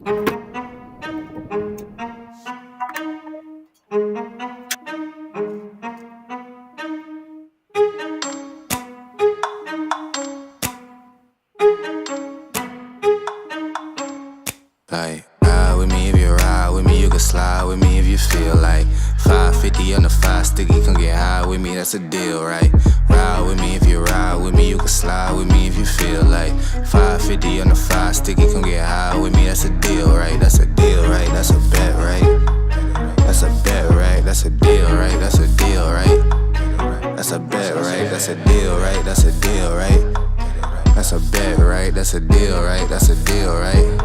Like, ride with me if you ride with me, you can slide with me if you feel like 550 on the 5 sticky, come get high with me, that's a deal, right? Ride with me if you ride with me, you can slide with me if you feel like 550 on the 5 sticky, come get high with me, that's a deal, right? That's a deal, right? That's a bet, right? That's a bet, right? That's a deal, right? That's a deal, right? That's a bet, right? That's a deal, right? That's a deal, right? That's a bet, right? That's a deal, right? That's a deal, right?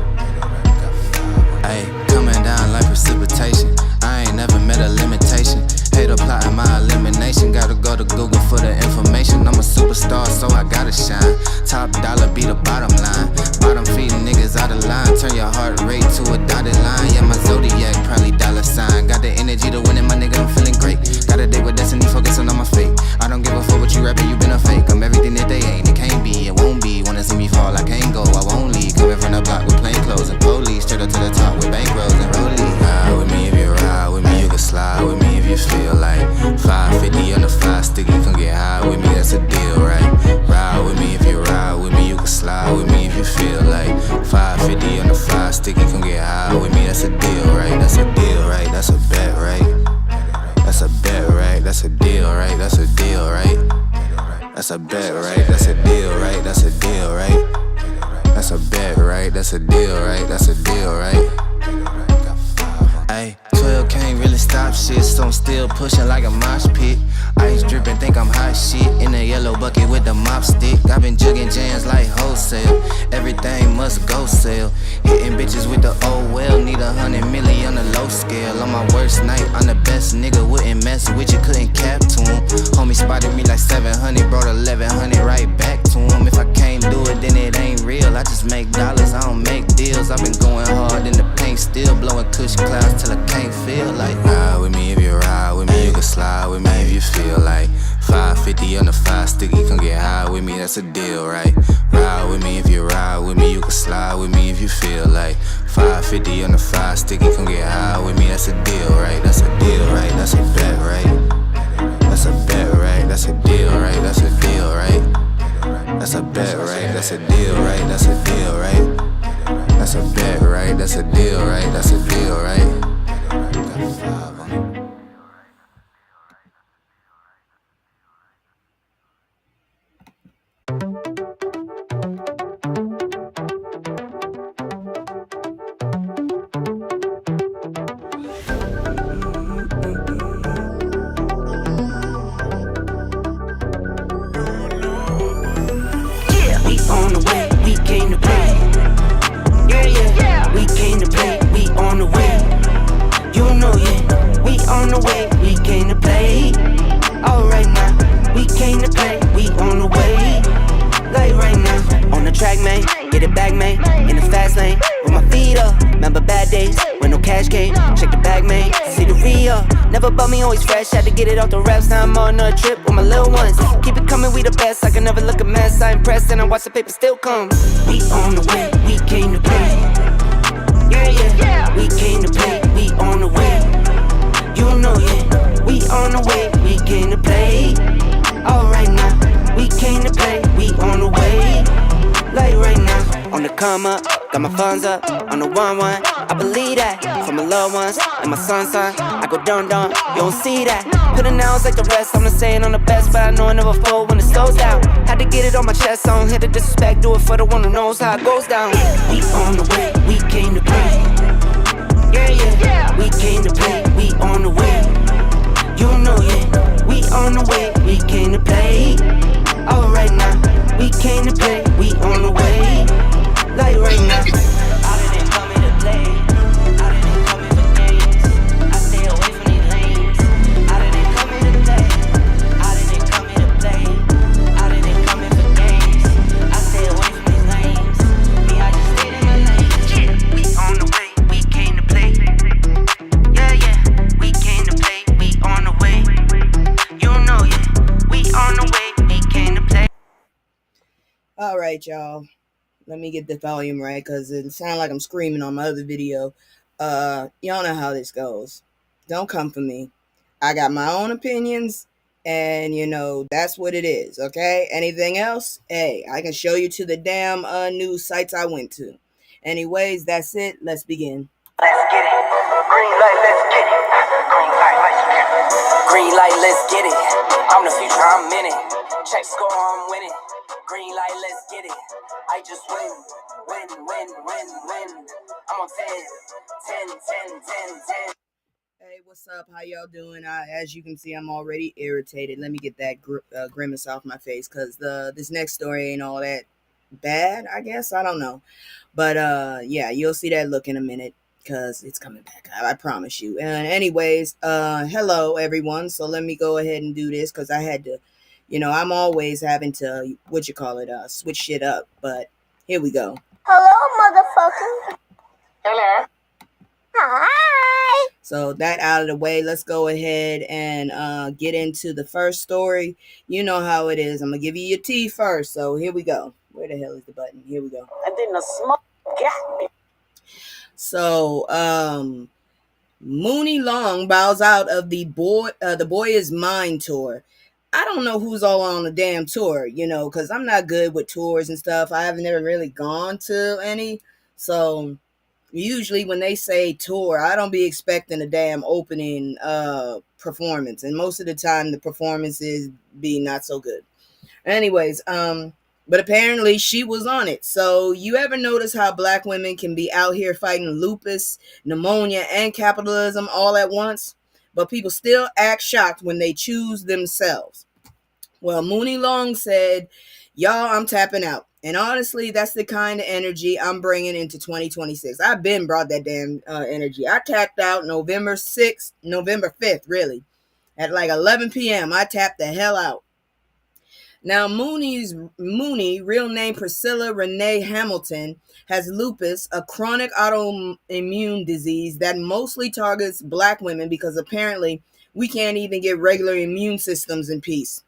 Ay, coming down like precipitation. I ain't never met a limitation. Hater plotting my elimination. Gotta go to Google for the information. I'm a superstar, so I gotta shine. Top dollar be the bottom line. Bottom feeding niggas out of line. Turn your heart rate to a dotted line. Yeah, my zodiac probably dollar sign. Got the energy to win it, my nigga, I'm feeling great. Got a day with destiny, focusing on my fate. I don't give a fuck what you rapping, you been a fake. I'm everything that they ain't, it can't be, it won't be. Wanna see me fall, I can't go, I won't leave. Coming from the block with plain clothes and police. Straight up to the top with bankrolls and rollies. Ride with me if you ride with me, you can slide with me if you feel like 550 on the 5 sticky, come get high with me, that's a deal, right? Ride with me if you ride with me, you can slide with me if you feel like 550 on the 5 sticky, come get high with me, that's a deal, right? That's a deal, right? That's a bet, right? That's a bet, right? That's a deal, right? That's a deal, right? That's a bet, right? That's a deal, right? That's a deal, right? That's a bet, right? That's a deal, right? That's a deal, right? Ay, 12 can't really stop shit, so I'm still pushing like a mosh pit. Ice dripping, think I'm hot shit. In a yellow bucket with the mop stick. I've been jugging jams like wholesale. Everything must go sell. Hitting bitches with the oh well. Need 100 million on the low scale. On my worst night, I'm the best nigga. Wouldn't mess with you, couldn't cap to him. Homie spotted me like 700, brought 1100 right back to him. If I can't do it, then it ain't real. I just make dollars, I don't make deals. I've been going hard in the paint, still blowing kush clouds till I can't feel like. Ride with me if you ride with me, you can slide with me if you feel like 550 on the 5 sticky, come get high with me, that's a deal, right? Ride with me if you ride with me, you can slide with me if you feel like 550 on the 5 sticky, come get high with me, that's a deal, right? That's a deal, right? That's a bet, right? That's a bet, right? That's a deal, right? That's a deal, right? That's a bet, right? That's a deal, right? That's a deal, right? That's a bet, right? That's a deal, right? That's a deal, right? Always fresh, had to get it off the reps. Now I'm on a trip with my little ones. Keep it coming, we the best. I can never look a mess. I impressed and I watch the paper still come. We on the way, we came to play. Yeah, we came to play. We on the way. You know, yeah, we on the way. We came to play. Alright now, we came to play. We on the way. Like right now, on the come up. Got my funds up on the 1-1. I believe that for my loved ones and my son's son. I go dun, you don't see that. Put it now, it's like the rest. I'm not saying I'm the best, but I know I never fold when the slow's down. Had to get it on my chest, I don't hit the disrespect. Do it for the one who knows how it goes down. We on the way, we came to play. Yeah, we came to play. We on the way. You know, yeah, we on the way. We came to play. Alright now, we came to play. We on the way. Like right now, I didn't come here to play. I didn't come here for games. I stay away from these lanes. I didn't come here to play. I didn't come here to play. I didn't come here for games. I stay away from these lanes. Me, I just stayed in my lane. We on the way, we came to play. Yeah, we came to play. We on the way. You know, yeah, we on the way. We came to play. All right, y'all. Let me get the volume right because it sounds like I'm screaming on my other video. Y'all know how this goes. Don't come for me. I got my own opinions, and that's what it is. Okay. Anything else? Hey, I can show you to the damn news sites I went to. Anyways, that's it. Let's begin. Let's get it. Green light, let's get it. Green light, let's get it. Green light, let's get it. I'm the future, I'm in it. Check score, I'm winning. Green light, let's get it. I just win. Win, win, win, win. I'm on 10, 10, 10, 10, 10. Hey, what's up? How y'all doing? As you can see, I'm already irritated. Let me get that grimace off my face because this next story ain't all that bad. I guess I don't know, but yeah, you'll see that look in a minute because it's coming back. I promise you. And anyways, hello everyone. So let me go ahead and do this because I had to. I'm always having to switch shit up. But here we go. Hello, motherfucker. Hello. Hi. So that out of the way, let's go ahead and get into the first story. You know how it is. I'm gonna give you your tea first. So here we go. Where the hell is the button? Here we go. And then the smoke got me. So Muni Long bows out of the Boy Is Mine tour. I don't know who's all on the damn tour, because I'm not good with tours and stuff. I haven't never really gone to any. So usually when they say tour, I don't be expecting a damn opening performance, and most of the time the performances be not so good. Anyways, but apparently she was on it. So you ever notice how black women can be out here fighting lupus, pneumonia, and capitalism all at once, but people still act shocked when they choose themselves? Well, Muni Long said, "Y'all, I'm tapping out." And honestly, that's the kind of energy I'm bringing into 2026. I've been brought that damn energy. I tapped out November 6th, November 5th, really. At like 11 p.m., I tapped the hell out. Now, Mooney, real name Priscilla Renee Hamilton, has lupus, a chronic autoimmune disease that mostly targets black women because apparently we can't even get regular immune systems in peace.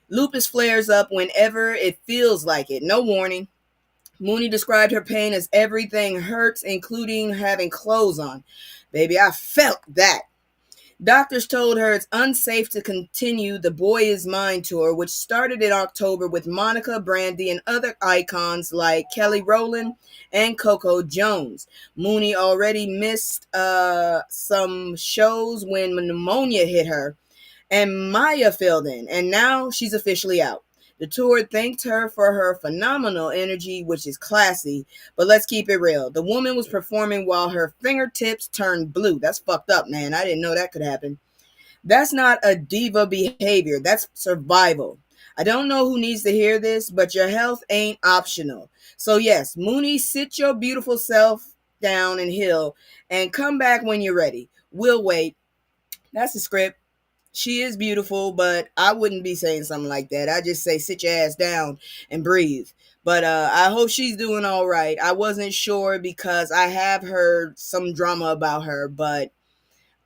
Lupus flares up whenever it feels like it. No warning. Mooney described her pain as everything hurts, including having clothes on. Baby, I felt that. Doctors told her it's unsafe to continue the Boy Is Mine tour, which started in October with Monica, Brandy, and other icons like Kelly Rowland and Coco Jones. Mooney already missed some shows when pneumonia hit her, and Maya filled in, and now she's officially out. The tour thanked her for her phenomenal energy, which is classy, but let's keep it real. The woman was performing while her fingertips turned blue. That's fucked up, man. I didn't know that could happen. That's not a diva behavior. That's survival. I don't know who needs to hear this, but your health ain't optional. So yes, Mooney, sit your beautiful self down and heal and come back when you're ready. We'll wait. That's the script. She is beautiful, but I wouldn't be saying something like that. I just say sit your ass down and breathe. But I hope she's doing all right. I wasn't sure because I have heard some drama about her, but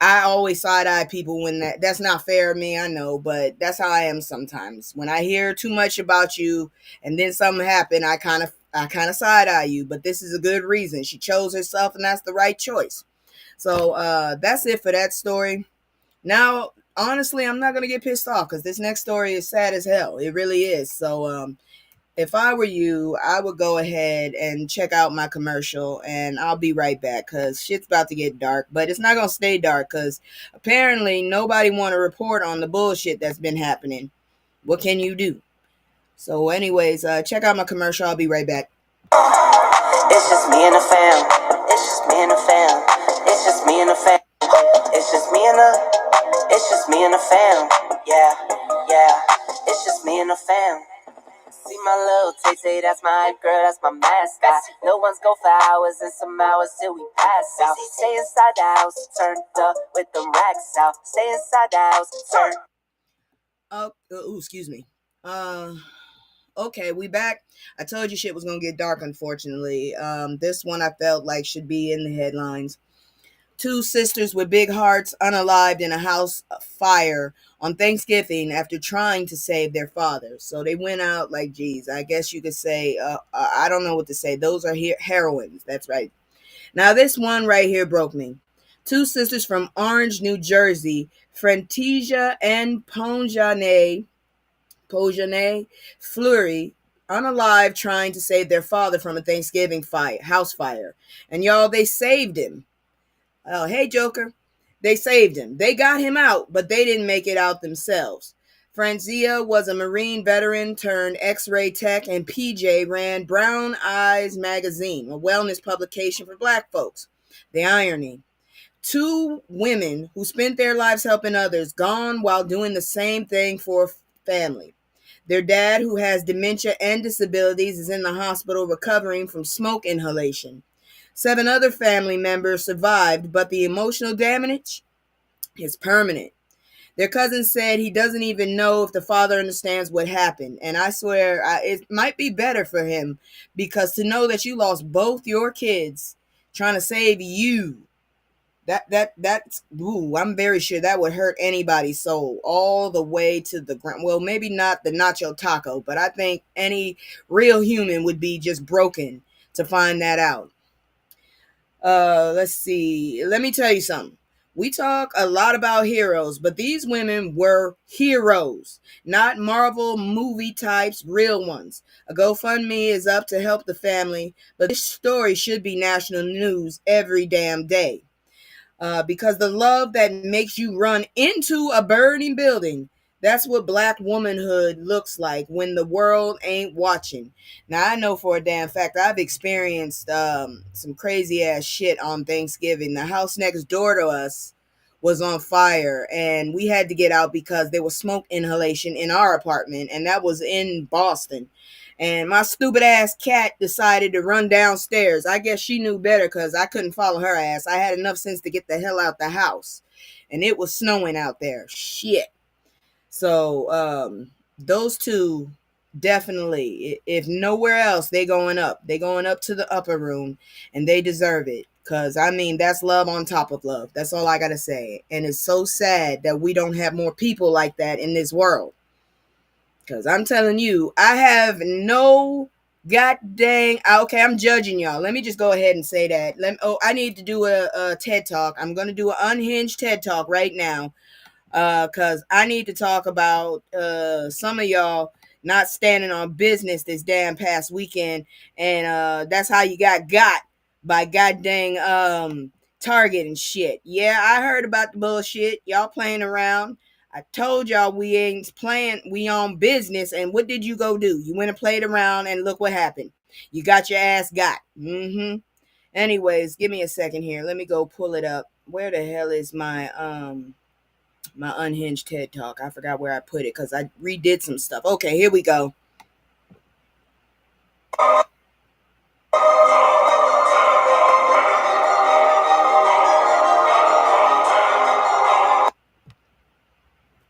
I always side eye people when that's not fair of me. I know, but that's how I am sometimes. When I hear too much about you and then something happen, I kind of side eye you. But this is a good reason. She chose herself, and that's the right choice. So that's it for that story. Now, honestly, I'm not gonna get pissed off because this next story is sad as hell. It really is. So, if I were you, I would go ahead and check out my commercial, and I'll be right back because shit's about to get dark. But it's not gonna stay dark because apparently nobody want to report on the bullshit that's been happening. What can you do? So, anyways, check out my commercial. I'll be right back. It's just me and the fam. It's just me and the fam. It's just me and the fam. It's just me and the. It's just me and the fam. Yeah, yeah. It's just me and the fam. See my little Tay, that's my girl, that's my mascot. No one's go for hours and some hours till we pass out. Stay inside the house, turned up with them racks out. Stay inside the house, turned. Excuse me. Okay, we back. I told you shit was gonna get dark, unfortunately. This one I felt like should be in the headlines. Two sisters with big hearts unalived in a house fire on Thanksgiving after trying to save their father. So they went out like, geez, I guess you could say, I don't know what to say. Those are heroines. That's right. Now, this one right here broke me. Two sisters from Orange, New Jersey, Frentisia and Pojane Fleury, unalive trying to save their father from a Thanksgiving house fire. And y'all, they saved him. Oh, hey, Joker. They saved him. They got him out, but they didn't make it out themselves. Francia was a Marine veteran turned X-ray tech, and PJ ran Brown Eyes magazine, a wellness publication for black folks. The irony. Two women who spent their lives helping others gone while doing the same thing for family. Their dad, who has dementia and disabilities, is in the hospital recovering from smoke inhalation. 7 other family members survived, but the emotional damage is permanent. Their cousin said he doesn't even know if the father understands what happened. And I swear it might be better for him, because to know that you lost both your kids trying to save you, that's ooh, I'm very sure that would hurt anybody's soul all the way to the ground. Well, maybe not the nacho taco, but I think any real human would be just broken to find that out. Let's see. Let me tell you something. We talk a lot about heroes, but these women were heroes, not Marvel movie types, real ones. A GoFundMe is up to help the family, but this story should be national news every damn day. Because the love that makes you run into a burning building, that's what black womanhood looks like when the world ain't watching. Now, I know for a damn fact I've experienced some crazy ass shit on Thanksgiving. The house next door to us was on fire, and we had to get out because there was smoke inhalation in our apartment, and that was in Boston. And my stupid ass cat decided to run downstairs. I guess she knew better because I couldn't follow her ass. I had enough sense to get the hell out the house. And it was snowing out there. Shit. So those two definitely, if nowhere else, they going up. They going up to the upper room, and they deserve it. Because, I mean, that's love on top of love. That's all I got to say. And it's so sad that we don't have more people like that in this world. Because I'm telling you, I have no god dang. Okay, I'm judging y'all. Let me just go ahead and say that. I need to do a TED Talk. I'm going to do an unhinged TED Talk right now. Because I need to talk about some of y'all not standing on business this damn past weekend. And that's how you got by god dang Target and shit. Yeah, I heard about the bullshit. Y'all playing around. I told y'all we ain't playing, we on business. And what did you go do? You went and played around, and look what happened. You got your ass got. Anyways, give me a second here. Let me go pull it up. Where the hell is my unhinged TED Talk? I forgot where I put it because I redid some stuff. Okay, here we go.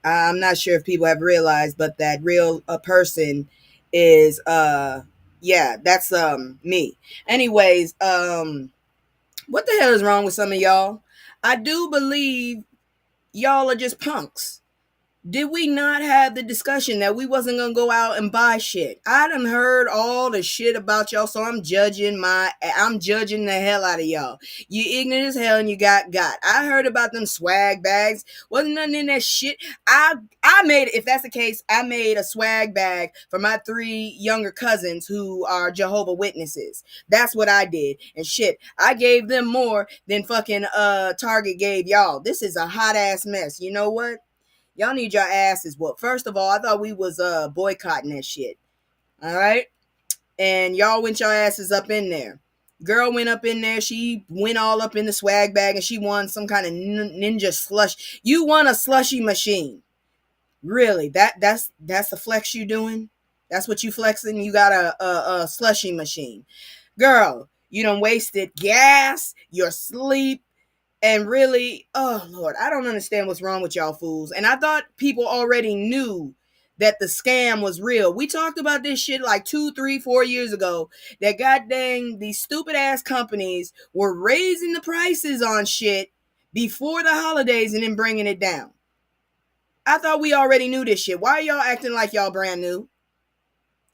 I'm not sure if people have realized, but that real person is yeah, that's me. Anyways, what the hell is wrong with some of y'all? I do believe y'all are just punks. Did we not have the discussion that we wasn't gonna go out and buy shit? I done heard all the shit about y'all, so I'm judging the hell out of y'all. You ignorant as hell, and you got. I heard about them swag bags. Wasn't nothing in that shit. I made, if that's the case, I made a swag bag for my 3 younger cousins who are Jehovah Witnesses. That's what I did. And shit, I gave them more than fucking Target gave y'all. This is a hot ass mess. You know what? Y'all need your asses whooped. First of all, I thought we was boycotting that shit. All right? And y'all went your asses up in there. Girl went up in there. She went all up in the swag bag, and she won some kind of ninja slush. You won a slushy machine. Really? That's the flex you doing? That's what you flexing? You got a slushy machine. Girl, you done wasted gas, your sleep, and really, oh Lord, I don't understand what's wrong with y'all fools. And I thought people already knew that the scam was real. We talked about this shit like 2, 3, 4 years ago. That god dang, these stupid ass companies were raising the prices on shit before the holidays and then bringing it down. I thought we already knew this shit. Why are y'all acting like y'all brand new?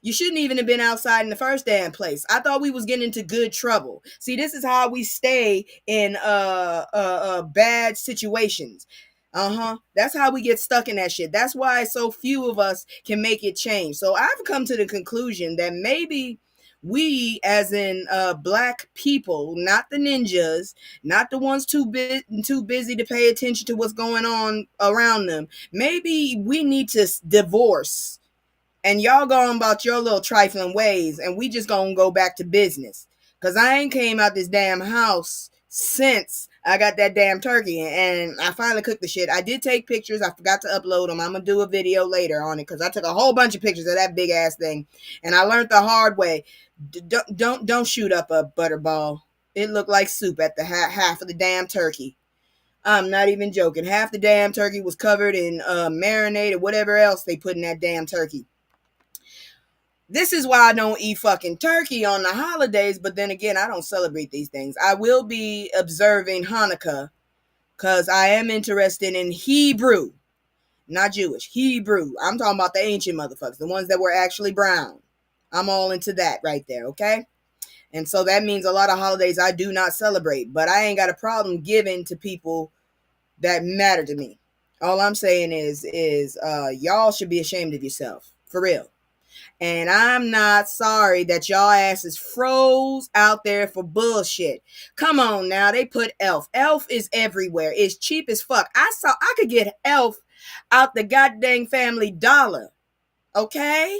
You shouldn't even have been outside in the first damn place. I thought we was getting into good trouble. See, this is how we stay in bad situations. That's how we get stuck in that shit. That's why so few of us can make it change. So I've come to the conclusion that maybe we, as in black people, not the ninjas, not the ones too busy to pay attention to what's going on around them, maybe we need to divorce, and y'all going about your little trifling ways, and we just gonna go back to business. Cause I ain't came out this damn house since I got that damn turkey, and I finally cooked the shit. I did take pictures. I forgot to upload them. I'm gonna do a video later on it, cause I took a whole bunch of pictures of that big ass thing, and I learned the hard way. Don't shoot up a butterball. It looked like soup at the half of the damn turkey. I'm not even joking. Half the damn turkey was covered in marinade or whatever else they put in that damn turkey. This is why I don't eat fucking turkey on the holidays, but then again, I don't celebrate these things. I will be observing Hanukkah because I am interested in Hebrew, not Jewish, Hebrew. I'm talking about the ancient motherfuckers, the ones that were actually brown. I'm all into that right there, okay? And so that means a lot of holidays I do not celebrate, but I ain't got a problem giving to people that matter to me. All I'm saying is y'all should be ashamed of yourself, for real. And I'm not sorry that y'all asses froze out there for bullshit. Come on now, they put Elf. Elf is everywhere. It's cheap as fuck. I could get Elf out the goddamn Family Dollar. Okay?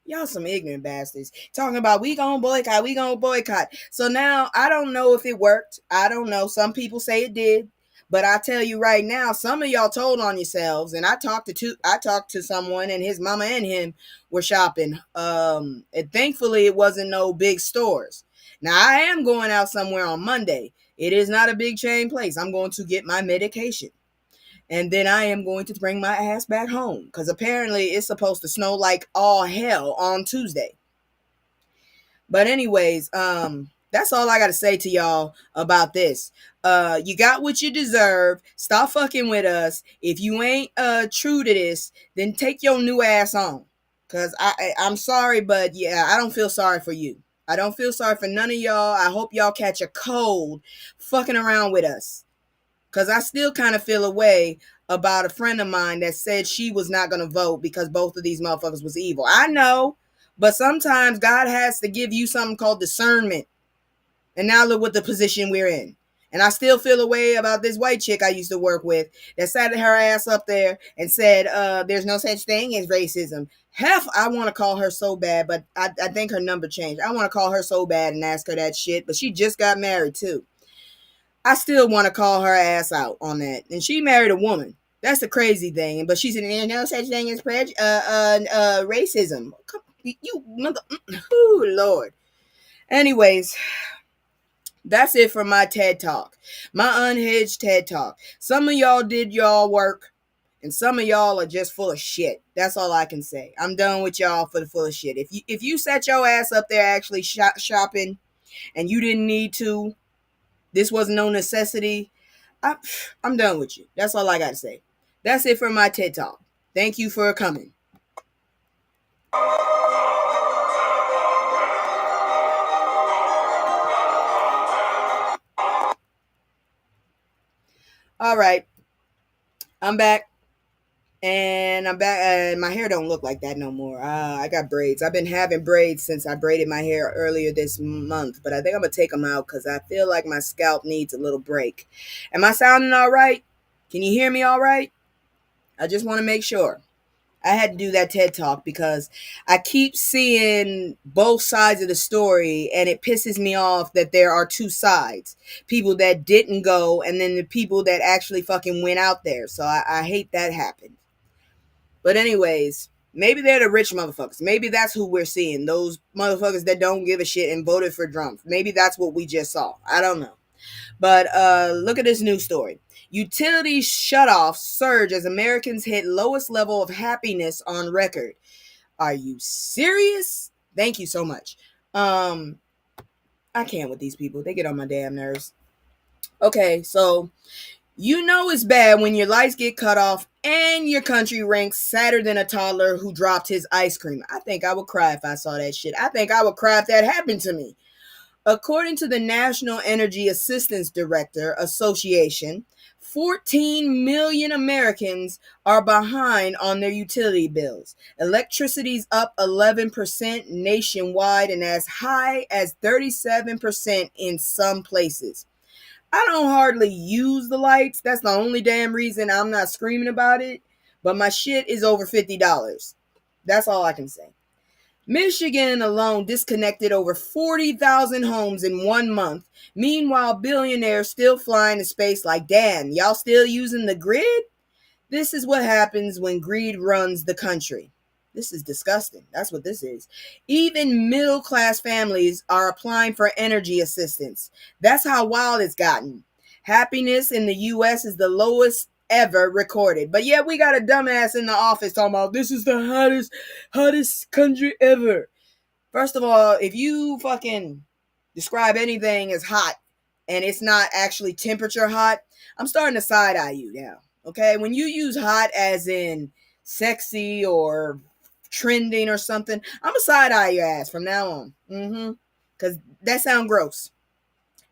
Y'all some ignorant bastards. Talking about we gonna boycott. So now, I don't know if it worked. I don't know. Some people say it did. But I tell you right now, some of y'all told on yourselves, and I talked to someone, and his mama and him were shopping. And thankfully it wasn't no big stores. Now I am going out somewhere on Monday. It is not a big chain place. I'm going to get my medication. And then I am going to bring my ass back home. Because apparently it's supposed to snow like all hell on Tuesday. But anyways, that's all I got to say to y'all about this. You got what you deserve. Stop fucking with us. If you ain't true to this, then take your new ass on. Because I'm sorry, but yeah, I don't feel sorry for you. I don't feel sorry for none of y'all. I hope y'all catch a cold fucking around with us. Because I still kind of feel a way about a friend of mine that said she was not going to vote because both of these motherfuckers was evil. I know. But sometimes God has to give you something called discernment. And now look what the position we're in. And I still feel a way about this white chick I used to work with that sat her ass up there and said, there's no such thing as racism. Hell, I want to call her so bad, but I think her number changed. I want to call her so bad and ask her that shit, but she just got married too. I still want to call her ass out on that. And she married a woman. That's the crazy thing. But she said, there's no such thing as racism. You mother, oh Lord. Anyways, that's it for my TED Talk. My unhinged TED Talk. Some of y'all did y'all work, and some of y'all are just full of shit. That's all I can say. I'm done with y'all for the full of shit. If you set your ass up there actually shopping, and you didn't need to, this was no necessity, I'm done with you. That's all I got to say. That's it for my TED Talk. Thank you for coming. All right. I'm back. And I'm back. My hair don't look like that no more. I got braids. I've been having braids since I braided my hair earlier this month. But I think I'm going to take them out because I feel like my scalp needs a little break. Am I sounding all right? Can you hear me all right? I just want to make sure. I had to do that TED Talk because I keep seeing both sides of the story, and it pisses me off that there are two sides. People that didn't go, and then the people that actually fucking went out there. So I hate that happened. But anyways, maybe they're the rich motherfuckers. Maybe that's who we're seeing. Those motherfuckers that don't give a shit and voted for Trump. Maybe that's what we just saw. I don't know. But look at this news story. Utility shutoffs surge as Americans hit lowest level of happiness on record. Are you serious? Thank you so much. I can't with these people. They get on my damn nerves. Okay, so You know it's bad when your lights get cut off and your country ranks sadder than a toddler who dropped his ice cream. I think I would cry if I saw that shit. I think I would cry if that happened to me. According to the National Energy Assistance Director Association, 14 million Americans are behind on their utility bills. Electricity's up 11% nationwide and as high as 37% in some places. I don't hardly use the lights. That's the only damn reason I'm not screaming about it. But my shit is over $50. That's all I can say. Michigan alone disconnected over 40,000 homes in 1 month. Meanwhile, billionaires still flying to space like, damn, y'all still using the grid? This is what happens when greed runs the country. This is disgusting. That's what this is. Even middle class families are applying for energy assistance. That's how wild it's gotten. Happiness in the US is the lowest ever recorded. But yet we got a dumbass in the office talking about this is the hottest country ever. First of all, if you fucking describe anything as hot and it's not actually temperature hot, I'm starting to side eye you now. Okay? When you use hot as in sexy or trending or something, I'm a side eye your ass from now on. Because that sounds gross.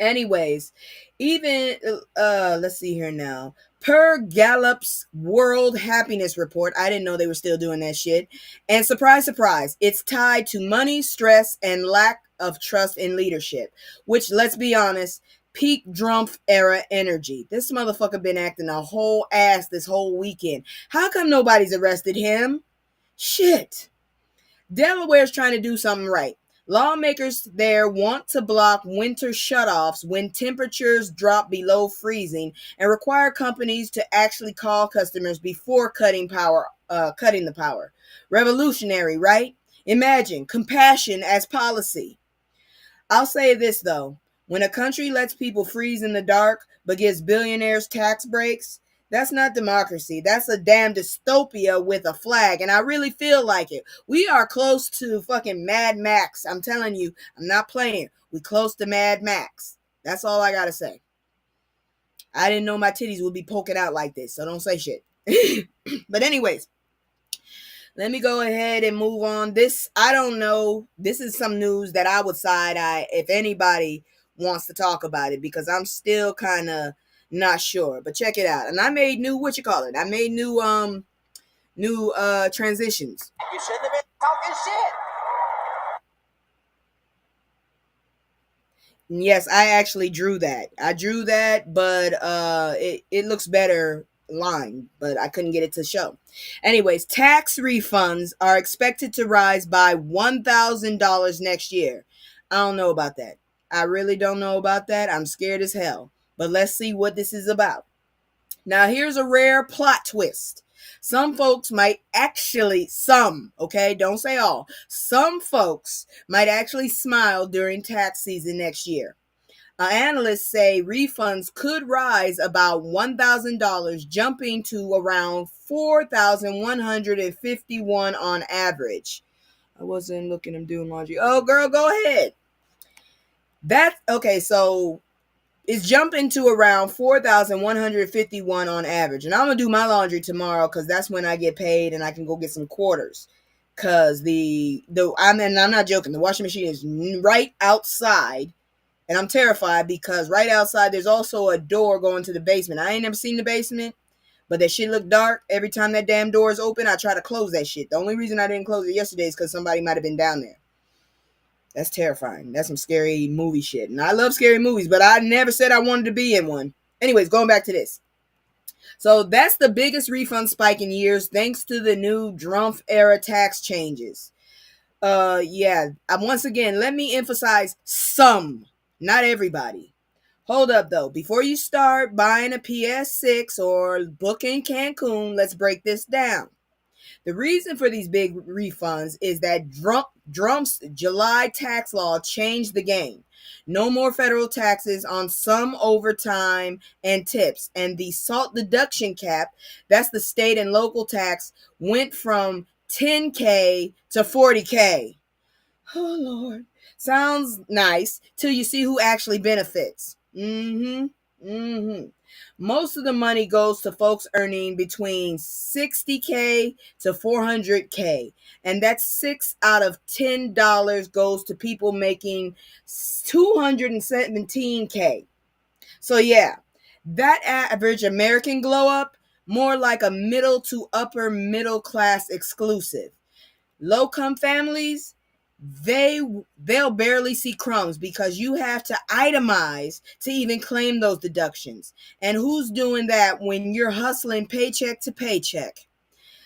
Anyways, even let's see here now. Per Gallup's World Happiness Report, I didn't know they were still doing that shit. And surprise, surprise, it's tied to money, stress, and lack of trust in leadership. Which, let's be honest, peak Trump era energy. This motherfucker been acting a whole ass this whole weekend. How come nobody's arrested him? Shit. Delaware's trying to do something right. Lawmakers there want to block winter shutoffs when temperatures drop below freezing and require companies to actually call customers before cutting the power. Revolutionary, right? Imagine compassion as policy. I'll say this though. When a country lets people freeze in the dark but gives billionaires tax breaks, that's not democracy. That's a damn dystopia with a flag. And I really feel like it. We are close to fucking Mad Max. I'm telling you, I'm not playing. We close to Mad Max. That's all I gotta say. I didn't know my titties would be poking out like this, so don't say shit. But anyways, let me go ahead and move on. This, I don't know. This is some news that I would side eye if anybody wants to talk about it because I'm still kind of not sure. But check it out. And I made new, I made new transitions. You shouldn't have been talking shit. Yes, I actually drew that. But it looks better line, but I couldn't get it to show. Anyways, tax refunds are expected to rise by $1,000 next year. I don't know about that. I really don't know about that. I'm scared as hell. But let's see what this is about. Now, here's a rare plot twist. Some folks might actually, okay, don't say all. Some folks might actually smile during tax season next year. Analysts say refunds could rise about $1,000, jumping to around $4,151 on average. I wasn't looking, I'm doing laundry. Oh, girl, go ahead. Okay, so it's jumping to around 4,151 on average. And I'm going to do my laundry tomorrow because that's when I get paid and I can go get some quarters. Because I'm not joking, the washing machine is right outside. And I'm terrified because right outside there's also a door going to the basement. I ain't never seen the basement, but that shit look dark. Every time that damn door is open, I try to close that shit. The only reason I didn't close it yesterday is because somebody might have been down there. That's terrifying. That's some scary movie shit. And I love scary movies, but I never said I wanted to be in one. Anyways, going back to this. So that's the biggest refund spike in years thanks to the new Trump era tax changes. Once again, let me emphasize some. Not everybody. Hold up, though. Before you start buying a PS6 or booking Cancun, let's break this down. The reason for these big refunds is that Trump's July tax law changed the game. No more federal taxes on some overtime and tips. And the SALT deduction cap, that's the state and local tax, went from $10K to $40K. Oh, Lord. Sounds nice till you see who actually benefits. Most of the money goes to folks earning between 60K to 400K. And that's 6 out of $10 goes to people making 217K. So yeah, that average American glow up, more like a middle to upper middle class exclusive. Low-income families, they'll barely see crumbs because you have to itemize to even claim those deductions. And who's doing that when you're hustling paycheck to paycheck?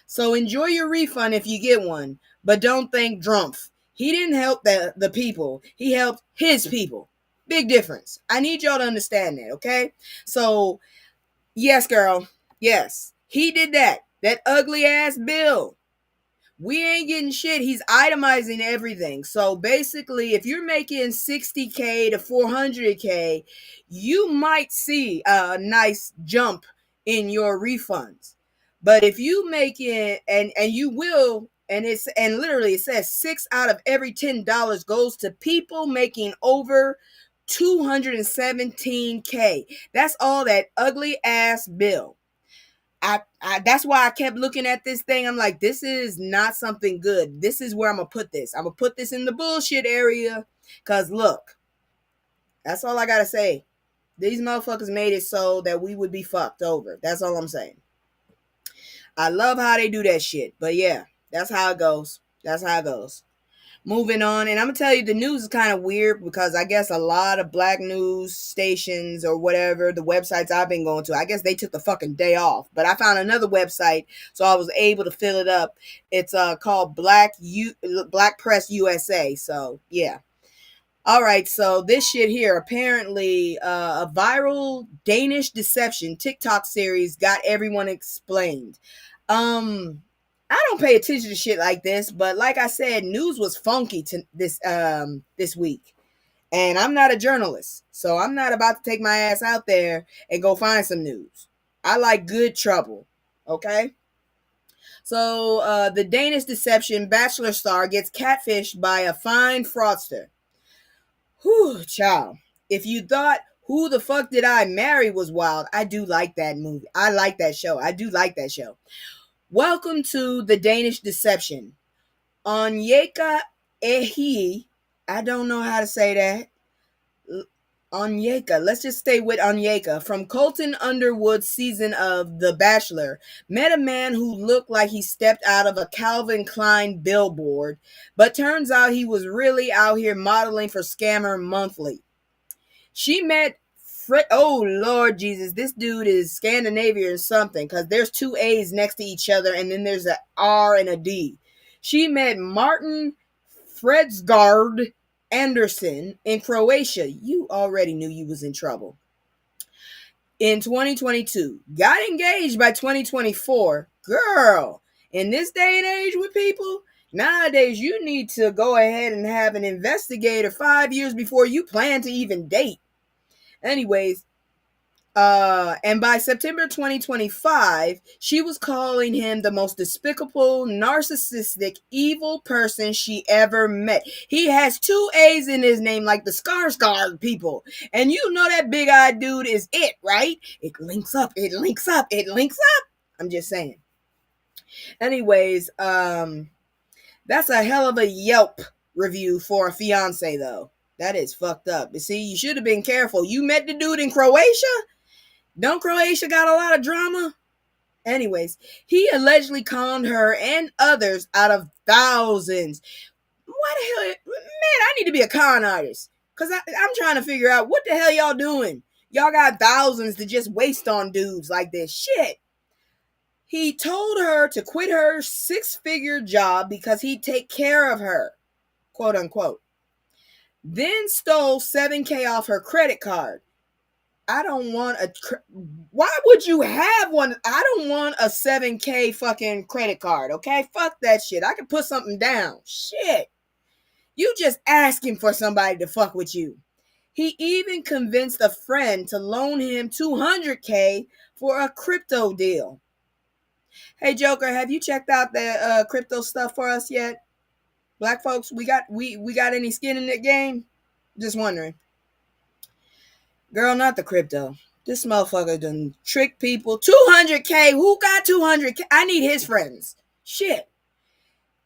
So enjoy your refund if you get one, but don't think Drumpf. He didn't help the people. He helped his people. Big difference. I need y'all to understand that, okay? So, yes, girl. Yes. He did that. That ugly ass bill. We ain't getting shit. He's itemizing everything. So basically, if you're making 60K to 400K, you might see a nice jump in your refunds. But if you make it, and you will, and literally it says 6 out of every $10 goes to people making over 217K. That's all that ugly ass bill. I that's why I kept looking at this thing. I'm like, this is not something good. This is where I'm gonna put this. I'm gonna put this in the bullshit area. Cause look, that's all I gotta say. These motherfuckers made it so that we would be fucked over. That's all I'm saying. I love how they do that shit. But yeah, that's how it goes. That's how it goes. Moving on, and I'm gonna tell you, the news is kind of weird because I guess a lot of black news stations or whatever, the websites I've been going to, I guess they took the fucking day off. But I found another website, so I was able to fill it up. It's called Black Press USA. So yeah. All right, so this shit here, apparently a viral Danish deception TikTok series got everyone explained. I don't pay attention to shit like this, but like I said, news was funky to this week. And I'm not a journalist, so I'm not about to take my ass out there and go find some news. I like good trouble, okay? So the Danish deception Bachelor star gets catfished by a fine fraudster. Whew, child. If you thought Who the Fuck Did I Marry was wild, I do like that movie. I like that show. I do like that show. Welcome to the Danish deception. Onyeka Ehi, I don't know how to say that. Onyeka, let's just stay with Onyeka, from Colton Underwood's season of The Bachelor, met a man who looked like he stepped out of a Calvin Klein billboard, but turns out he was really out here modeling for Scammer Monthly. She met oh Lord Jesus, this dude is Scandinavian or something, because there's two A's next to each other and then there's an R and a D. She met Martin Fredsgard Anderson in Croatia. You already knew you was in trouble. In 2022, got engaged by 2024. Girl, in this day and age with people, nowadays you need to go ahead and have an investigator 5 years before you plan to even date. Anyways, and by September 2025, she was calling him the most despicable, narcissistic, evil person she ever met. He has two A's in his name, like the Skarsgård people. And you know that big-eyed dude is it, right? It links up, it links up, it links up. I'm just saying. Anyways, that's a hell of a Yelp review for a fiance, though. That is fucked up. You see, you should have been careful. You met the dude in Croatia? Don't Croatia got a lot of drama? Anyways, he allegedly conned her and others out of thousands. Why the hell? Man, I need to be a con artist. Because I'm trying to figure out what the hell y'all doing. Y'all got thousands to just waste on dudes like this. Shit. He told her to quit her 6-figure job because he'd take care of her. Quote unquote. Then stole $7K off her credit card. I don't want why would you have one? I don't want a 7K fucking credit card, okay? Fuck that shit. I can put something down. Shit. You just asking for somebody to fuck with you. He even convinced a friend to loan him $200K for a crypto deal. Hey Joker, have you checked out the crypto stuff for us yet? Black folks, we got any skin in the game? Just wondering. Girl, not the crypto. This motherfucker done trick people. 200K. Who got 200K? I need his friends. Shit.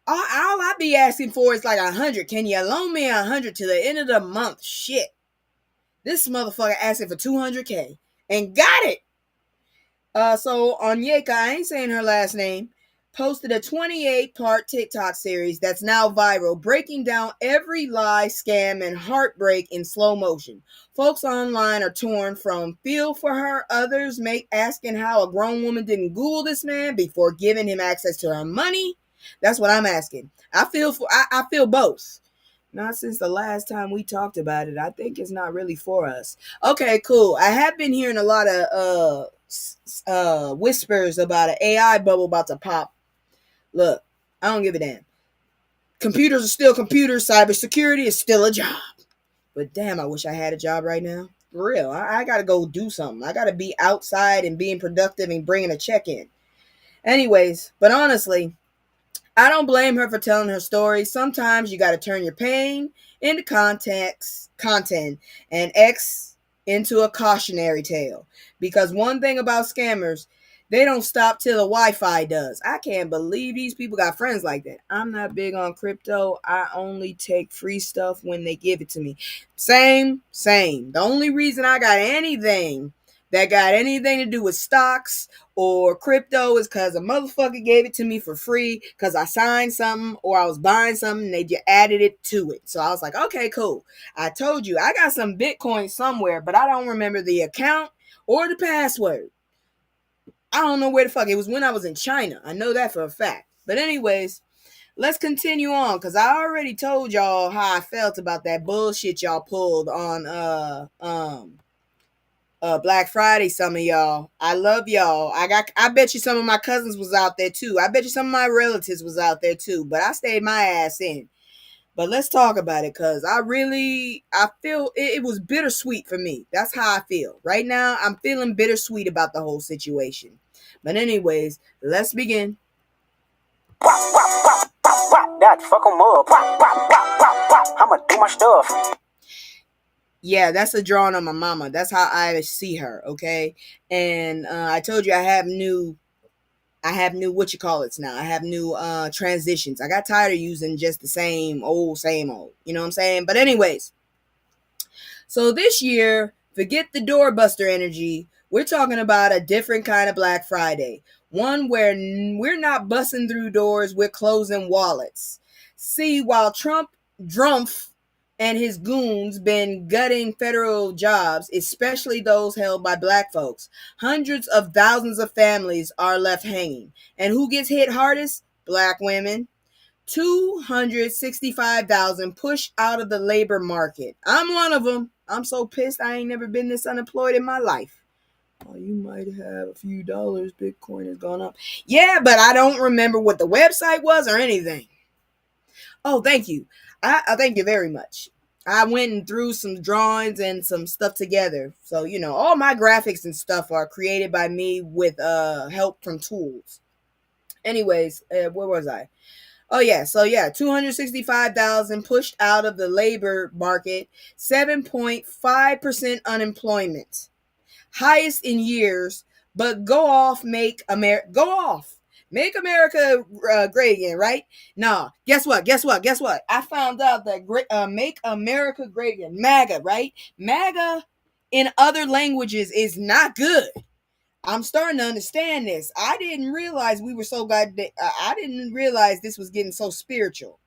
All I be asking for is like 100. Can you loan me 100 to the end of the month? Shit. This motherfucker asking for 200K and got it. So Onyeka, I ain't saying her last name, posted a 28-part TikTok series that's now viral, breaking down every lie, scam, and heartbreak in slow motion. Folks online are torn from feel for her, others make asking how a grown woman didn't Google this man before giving him access to her money. That's what I'm asking. I feel both. Not since the last time we talked about it. I think it's not really for us. Okay, cool. I have been hearing a lot of whispers about an AI bubble about to pop. Look, I don't give a damn. Computers are still computers. Cybersecurity is still a job. But damn, I wish I had a job right now. For real, I gotta go do something. I gotta be outside and being productive and bringing a check in. Anyways, but honestly, I don't blame her for telling her story. Sometimes you got to turn your pain into content, and X into a cautionary tale. Because one thing about scammers, they don't stop till the Wi-Fi does. I can't believe these people got friends like that. I'm not big on crypto. I only take free stuff when they give it to me. Same. The only reason I got anything that got anything to do with stocks or crypto is because a motherfucker gave it to me for free because I signed something or I was buying something and they just added it to it. So I was like, okay, cool. I told you I got some Bitcoin somewhere, but I don't remember the account or the password. I don't know where the fuck. It was when I was in China. I know that for a fact. But anyways, let's continue on because I already told y'all how I felt about that bullshit y'all pulled on Black Friday. Some of y'all, I love y'all. I bet you some of my cousins was out there too. I bet you some of my relatives was out there too, but I stayed my ass in. But let's talk about it because I feel it was bittersweet for me. That's how I feel right now. I'm feeling bittersweet about the whole situation. But anyways, let's begin. That fuck 'em up. I'ma do my stuff. Yeah, that's a drawing on my mama. That's how I see her. Okay, and I told you I have new what you call it now. I have new transitions. I got tired of using just the same old. You know what I'm saying? But anyways, so this year, forget the doorbuster energy. We're talking about a different kind of Black Friday. One where we're not busting through doors, we're closing wallets. See, while Drumpf and his goons been gutting federal jobs, especially those held by black folks, hundreds of thousands of families are left hanging. And who gets hit hardest? Black women. 265,000 pushed out of the labor market. I'm one of them. I'm so pissed I ain't never been this unemployed in my life. Oh, you might have a few dollars. Bitcoin has gone up. Yeah, but I don't remember what the website was or anything. Oh, thank you. I thank you very much. I went and threw some drawings and some stuff together. So, all my graphics and stuff are created by me with help from tools. Anyways, where was I? Oh, yeah. So, 265,000 pushed out of the labor market, 7.5% unemployment. Highest in years, but go off. Make America great again, right? Nah, guess what? I found out that Make America Great Again, MAGA, right? MAGA in other languages is not good. I'm starting to understand this. I didn't realize we were so goddamn. I didn't realize this was getting so spiritual.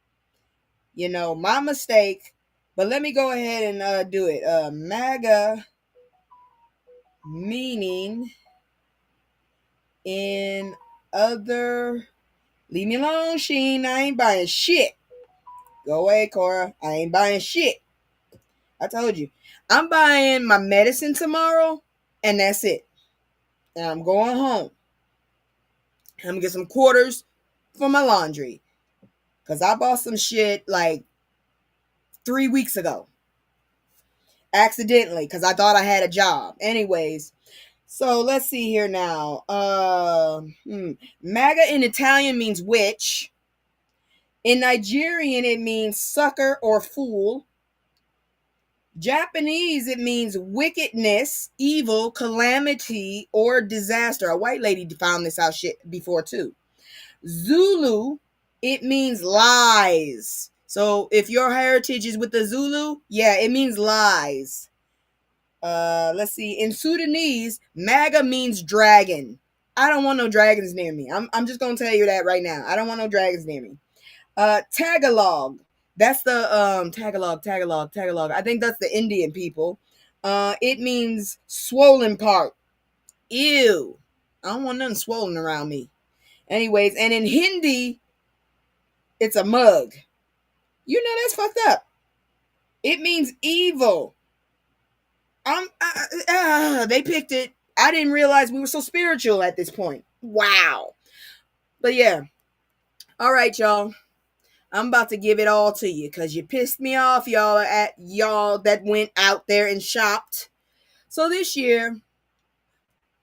My mistake. But let me go ahead and do it. MAGA meaning in other. Leave me alone, Sheen. I ain't buying shit. Go away, Cora. I ain't buying shit. I told you. I'm buying my medicine tomorrow, and that's it. And I'm going home. I'm gonna get some quarters for my laundry. Because I bought some shit like 3 weeks ago. Accidentally, because I thought I had a job. Anyways, so let's see here now. MAGA in Italian means witch. In Nigerian, it means sucker or fool. Japanese, it means wickedness, evil, calamity, or disaster. A white lady found this out shit before too. Zulu, it means lies. So if your heritage is with the Zulu, yeah, it means lies. Let's see. In Sudanese, MAGA means dragon. I don't want no dragons near me. I'm just gonna tell you that right now. I don't want no dragons near me. Tagalog. That's the Tagalog. I think that's the Indian people. It means swollen part. Ew. I don't want nothing swollen around me. Anyways, and in Hindi, it's a mug. You know that's fucked up. It means evil. They picked it. I didn't realize we were so spiritual at this point. Wow. But yeah. All right, y'all. I'm about to give it all to you because you pissed me off, y'all that went out there and shopped. So this year,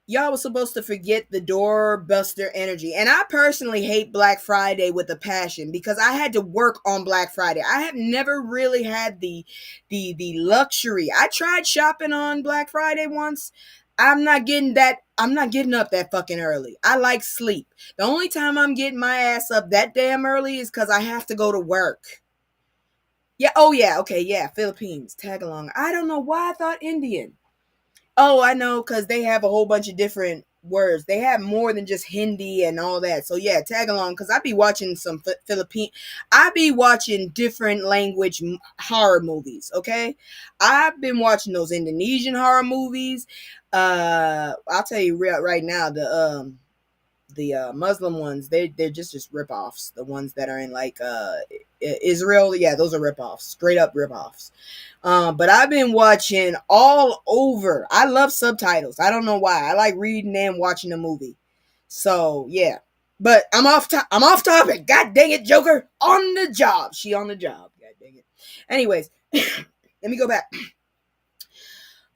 y'all was supposed to forget the doorbuster energy. And I personally hate Black Friday with a passion because I had to work on Black Friday. I have never really had the luxury. I tried shopping on Black Friday once. I'm not getting up that fucking early. I like sleep. The only time I'm getting my ass up that damn early is because I have to go to work. Yeah, oh yeah, okay, yeah, Philippines, tag along. I don't know why I thought Indian. Oh, I know, because they have a whole bunch of different words. They have more than just Hindi and all that. So yeah, tag along, because I be watching some Philippine. I be watching different language horror movies, okay? I've been watching those Indonesian horror movies. I'll tell you right now, the Muslim ones, they're just ripoffs. The ones that are in like Israel, yeah, those are ripoffs, straight up ripoffs. But I've been watching all over. I love subtitles. I don't know why. I like reading and watching a movie. So yeah. But I'm off topic. God dang it, Joker. On the job. She on the job. God dang it. Anyways, let me go back.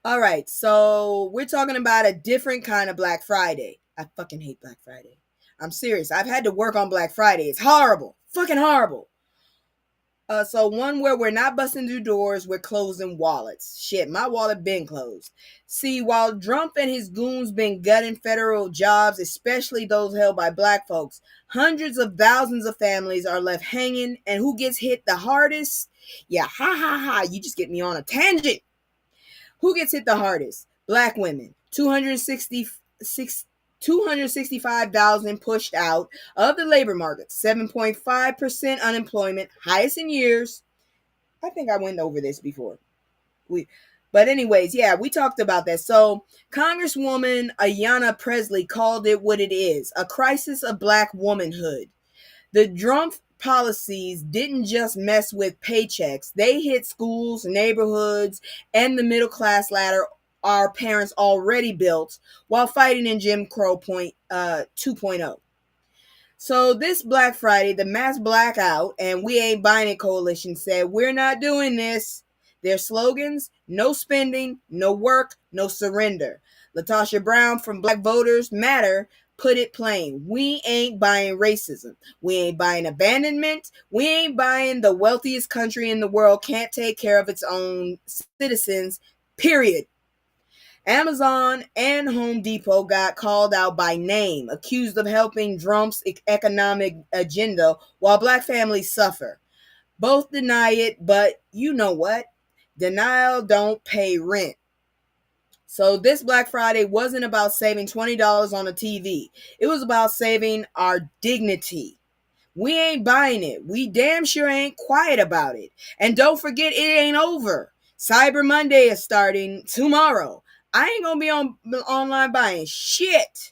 All right. So we're talking about a different kind of Black Friday. I fucking hate Black Friday. I'm serious. I've had to work on Black Friday. It's horrible. Fucking horrible. So one where we're not busting through doors, we're closing wallets. Shit, my wallet been closed. See, while Trump and his goons been gutting federal jobs, especially those held by black folks, hundreds of thousands of families are left hanging. And who gets hit the hardest? Yeah, ha ha ha. You just get me on a tangent. Who gets hit the hardest? Black women. 265,000 pushed out of the labor market, 7.5% unemployment, highest in years. I think I went over this before. But anyways, yeah, we talked about that. So Congresswoman Ayanna Presley called it what it is, a crisis of black womanhood. The Trump policies didn't just mess with paychecks. They hit schools, neighborhoods, and the middle class ladder our parents already built while fighting in Jim Crow 2.0. So this Black Friday, the mass blackout and We Ain't Buying It coalition said, we're not doing this. Their slogans, no spending, no work, no surrender. Latasha Brown from Black Voters Matter put it plain. We ain't buying racism. We ain't buying abandonment. We ain't buying the wealthiest country in the world can't take care of its own citizens, period. Amazon and Home Depot got called out by name, accused of helping Trump's economic agenda while black families suffer. Both deny it, but you know what? Denial don't pay rent. So this Black Friday wasn't about saving $20 on a TV. It was about saving our dignity. We ain't buying it. We damn sure ain't quiet about it. And don't forget, it ain't over. Cyber Monday is starting tomorrow. I ain't gonna be online buying shit.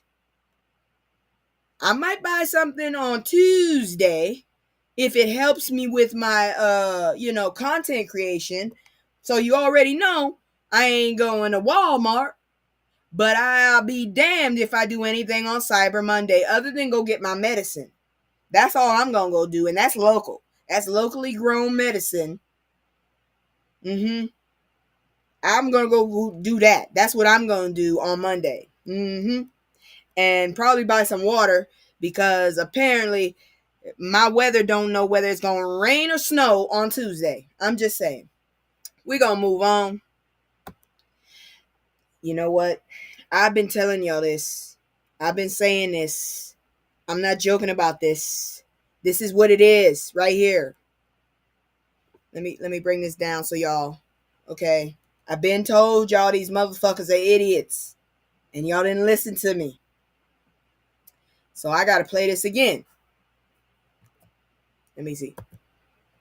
I might buy something on Tuesday if it helps me with my content creation. So you already know I ain't going to Walmart, but I'll be damned if I do anything on Cyber Monday other than go get my medicine. That's all I'm gonna go do, and that's local. That's locally grown medicine. I'm going to go do that. That's what I'm going to do on Monday. And probably buy some water because apparently my weather don't know whether it's going to rain or snow on Tuesday. I'm just saying. We're gonna move on. You know what? I've been telling y'all this. I've been saying this. I'm not joking about this. This is what it is right here. Let me bring this down so y'all. Okay. I've been told y'all these motherfuckers are idiots. And y'all didn't listen to me. So I gotta play this again. Let me see.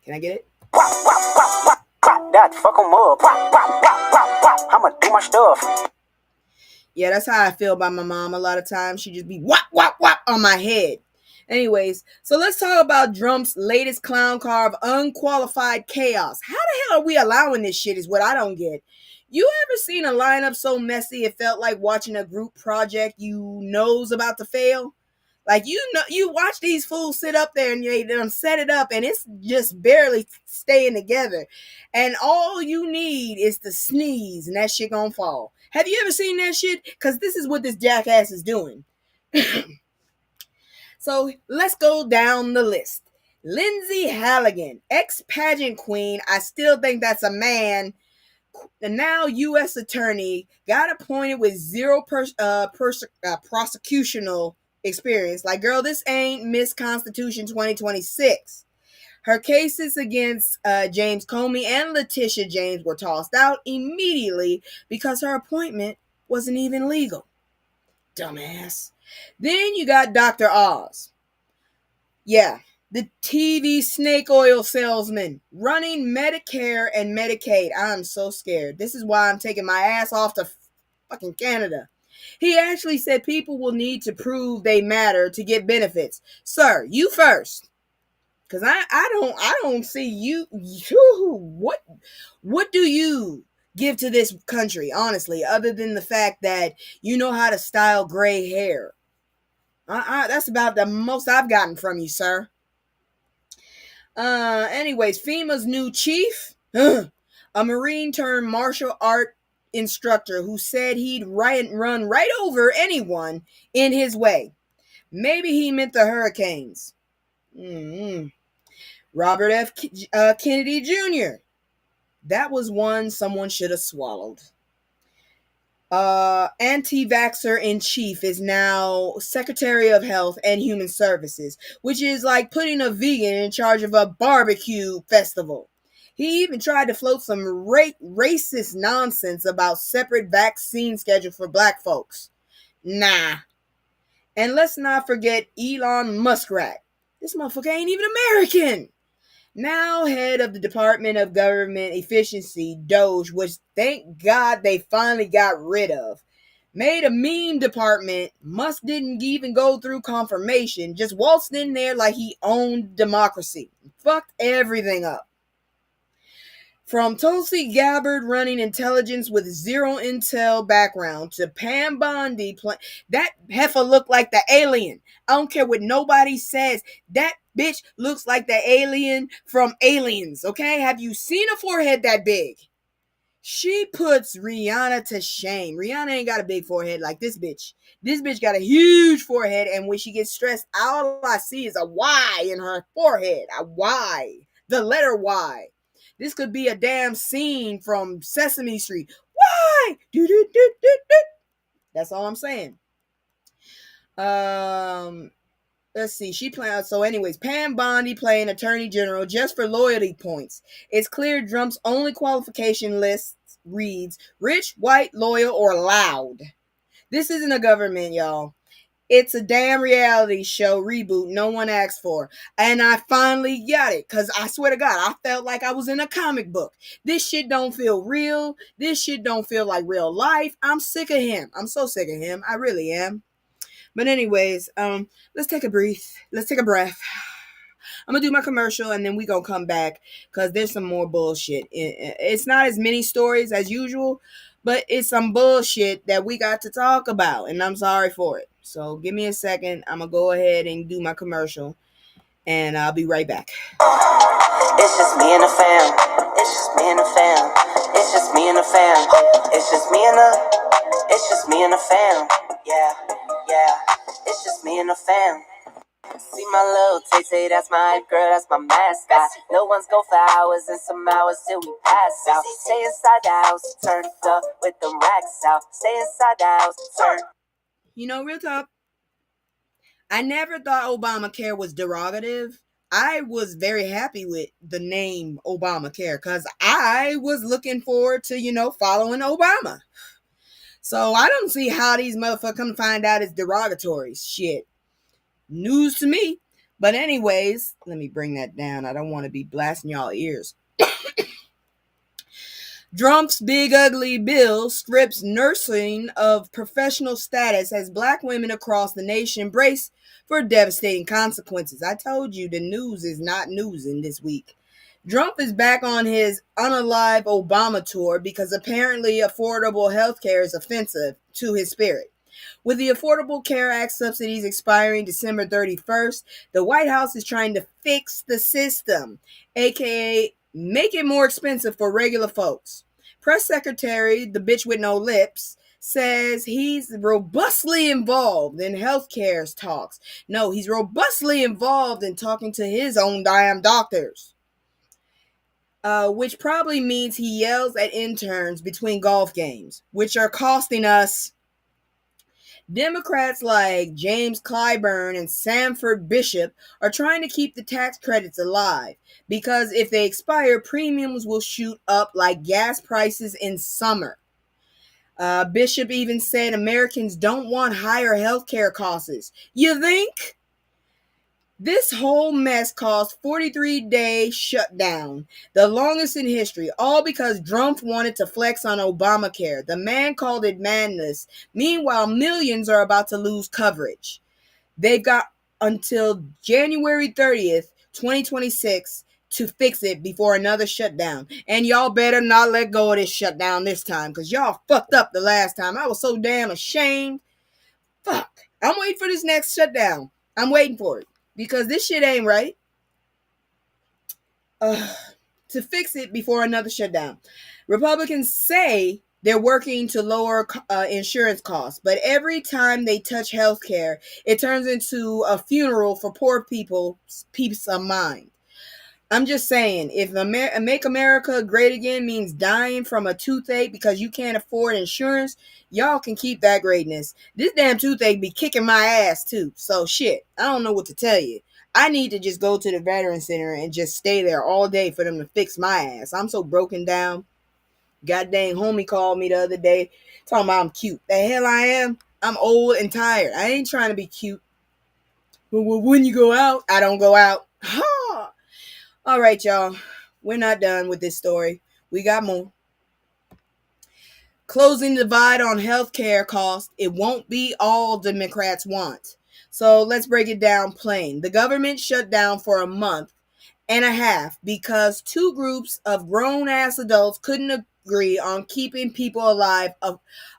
Can I get it? Pop that, fuck 'em up. I'ma do my stuff. Yeah, that's how I feel about my mom. A lot of times she just be whop, whop, whop on my head. Anyways, so let's talk about Trump's latest clown car of unqualified chaos. How the hell are we allowing this shit is what I don't get. You ever seen a lineup so messy it felt like watching a group project you know's about to fail? Like, you know, you watch these fools sit up there and they done set it up and it's just barely staying together. And all you need is to sneeze and that shit gonna fall. Have you ever seen that shit? Because this is what this jackass is doing. So let's go down the list. Lindsay Halligan, ex-pageant queen. I still think that's a man. The now U.S. attorney got appointed with zero prosecutional experience. Like, girl, this ain't Miss Constitution 2026. Her cases against James Comey and Letitia James were tossed out immediately because her appointment wasn't even legal. Dumbass. Then you got Dr. Oz. Yeah, the TV snake oil salesman running Medicare and Medicaid. I'm so scared. This is why I'm taking my ass off to fucking Canada. He actually said people will need to prove they matter to get benefits. Sir, you first. Cause I don't see you. What do you give to this country, honestly, other than the fact that you know how to style gray hair? That's about the most I've gotten from you, sir. Anyways, FEMA's new chief, a Marine turned martial art instructor who said he'd run right over anyone in his way. Maybe he meant the hurricanes. Robert F. Kennedy Jr. That was one someone should have swallowed. Anti-vaxxer in chief is now Secretary of Health and Human Services, which is like putting a vegan in charge of a barbecue festival. He even tried to float some racist nonsense about separate vaccine schedule for black folks. Nah. And let's not forget Elon Muskrat. This motherfucker ain't even American. Now head of the Department of Government Efficiency, Doge, which thank God they finally got rid of. Made a meme department. Musk didn't even go through confirmation. Just waltzed in there like he owned democracy. Fucked everything up. From Tulsi Gabbard running intelligence with zero intel background to Pam Bondi, that heifer looked like the alien. I don't care what nobody says. That bitch looks like the alien from Aliens, okay? Have you seen a forehead that big? She puts Rihanna to shame. Rihanna ain't got a big forehead like this bitch. This bitch got a huge forehead, and when she gets stressed, all I see is a Y in her forehead. A Y. The letter Y. This could be a damn scene from Sesame Street. Why? That's all I'm saying. Let's see. She playing. So, anyways, Pam Bondi playing Attorney General just for loyalty points. It's clear Trump's only qualification list reads rich, white, loyal, or loud. This isn't a government, y'all. It's a damn reality show reboot no one asked for. And I finally got it. Because I swear to God, I felt like I was in a comic book. This shit don't feel real. This shit don't feel like real life. I'm sick of him. I'm so sick of him. I really am. But anyways, let's take a breath. I'm going to do my commercial and then we going to come back. Because there's some more bullshit. It's not as many stories as usual. But it's some bullshit that we got to talk about. And I'm sorry for it. So give me a second. I'm going to go ahead and do my commercial. And I'll be right back. It's just me and the fam. It's just me and the fam. It's just me and the fam. It's just me and the. It's just me and the fam. Yeah, yeah. It's just me and the fam. See my little Tay-Tay, that's my girl, that's my mascot. Little ones go for hours and some hours till we pass out. Stay inside the house, turned up with them racks out. Stay inside the house, turned. You know, real talk, I never thought Obamacare was derogative. I was very happy with the name Obamacare because I was looking forward to, following Obama. So I don't see how these motherfuckers come to find out it's derogatory. Shit. News to me. But anyways, let me bring that down. I don't want to be blasting y'all ears. Trump's big ugly bill strips nursing of professional status as black women across the nation brace for devastating consequences. I told you the news is not newsing this week. Trump is back on his unalive Obama tour because apparently affordable health care is offensive to his spirit. With the Affordable Care Act subsidies expiring December 31st, the White House is trying to fix the system, aka make it more expensive for regular folks. Press Secretary, the bitch with no lips, says he's robustly involved in healthcare talks. No, he's robustly involved in talking to his own damn doctors. Which probably means he yells at interns between golf games, which are costing us. Democrats like James Clyburn and Sanford Bishop are trying to keep the tax credits alive because if they expire, premiums will shoot up like gas prices in summer. Bishop even said Americans don't want higher healthcare costs. You think? This whole mess caused 43-day shutdown, the longest in history, all because Trump wanted to flex on Obamacare. The man called it madness. Meanwhile, millions are about to lose coverage. They've got until January 30th, 2026 to fix it before another shutdown. And y'all better not let go of this shutdown this time because y'all fucked up the last time. I was so damn ashamed. Fuck. I'm waiting for this next shutdown. I'm waiting for it. Because this shit ain't right. To fix it before another shutdown. Republicans say they're working to lower insurance costs, but every time they touch healthcare, it turns into a funeral for poor people's peace of mind. I'm just saying, if Make America Great Again means dying from a toothache because you can't afford insurance, y'all can keep that greatness. This damn toothache be kicking my ass too. So shit, I don't know what to tell you. I need to just go to the Veteran Center and just stay there all day for them to fix my ass. I'm so broken down. God dang homie called me the other day talking about I'm cute. The hell I am? I'm old and tired. I ain't trying to be cute. But when you go out, I don't go out. Ha! All right, y'all. We're not done with this story. We got more. Closing the divide on healthcare costs. It won't be all Democrats want. So let's break it down plain. The government shut down for a month and a half because two groups of grown-ass adults couldn't agree on keeping people alive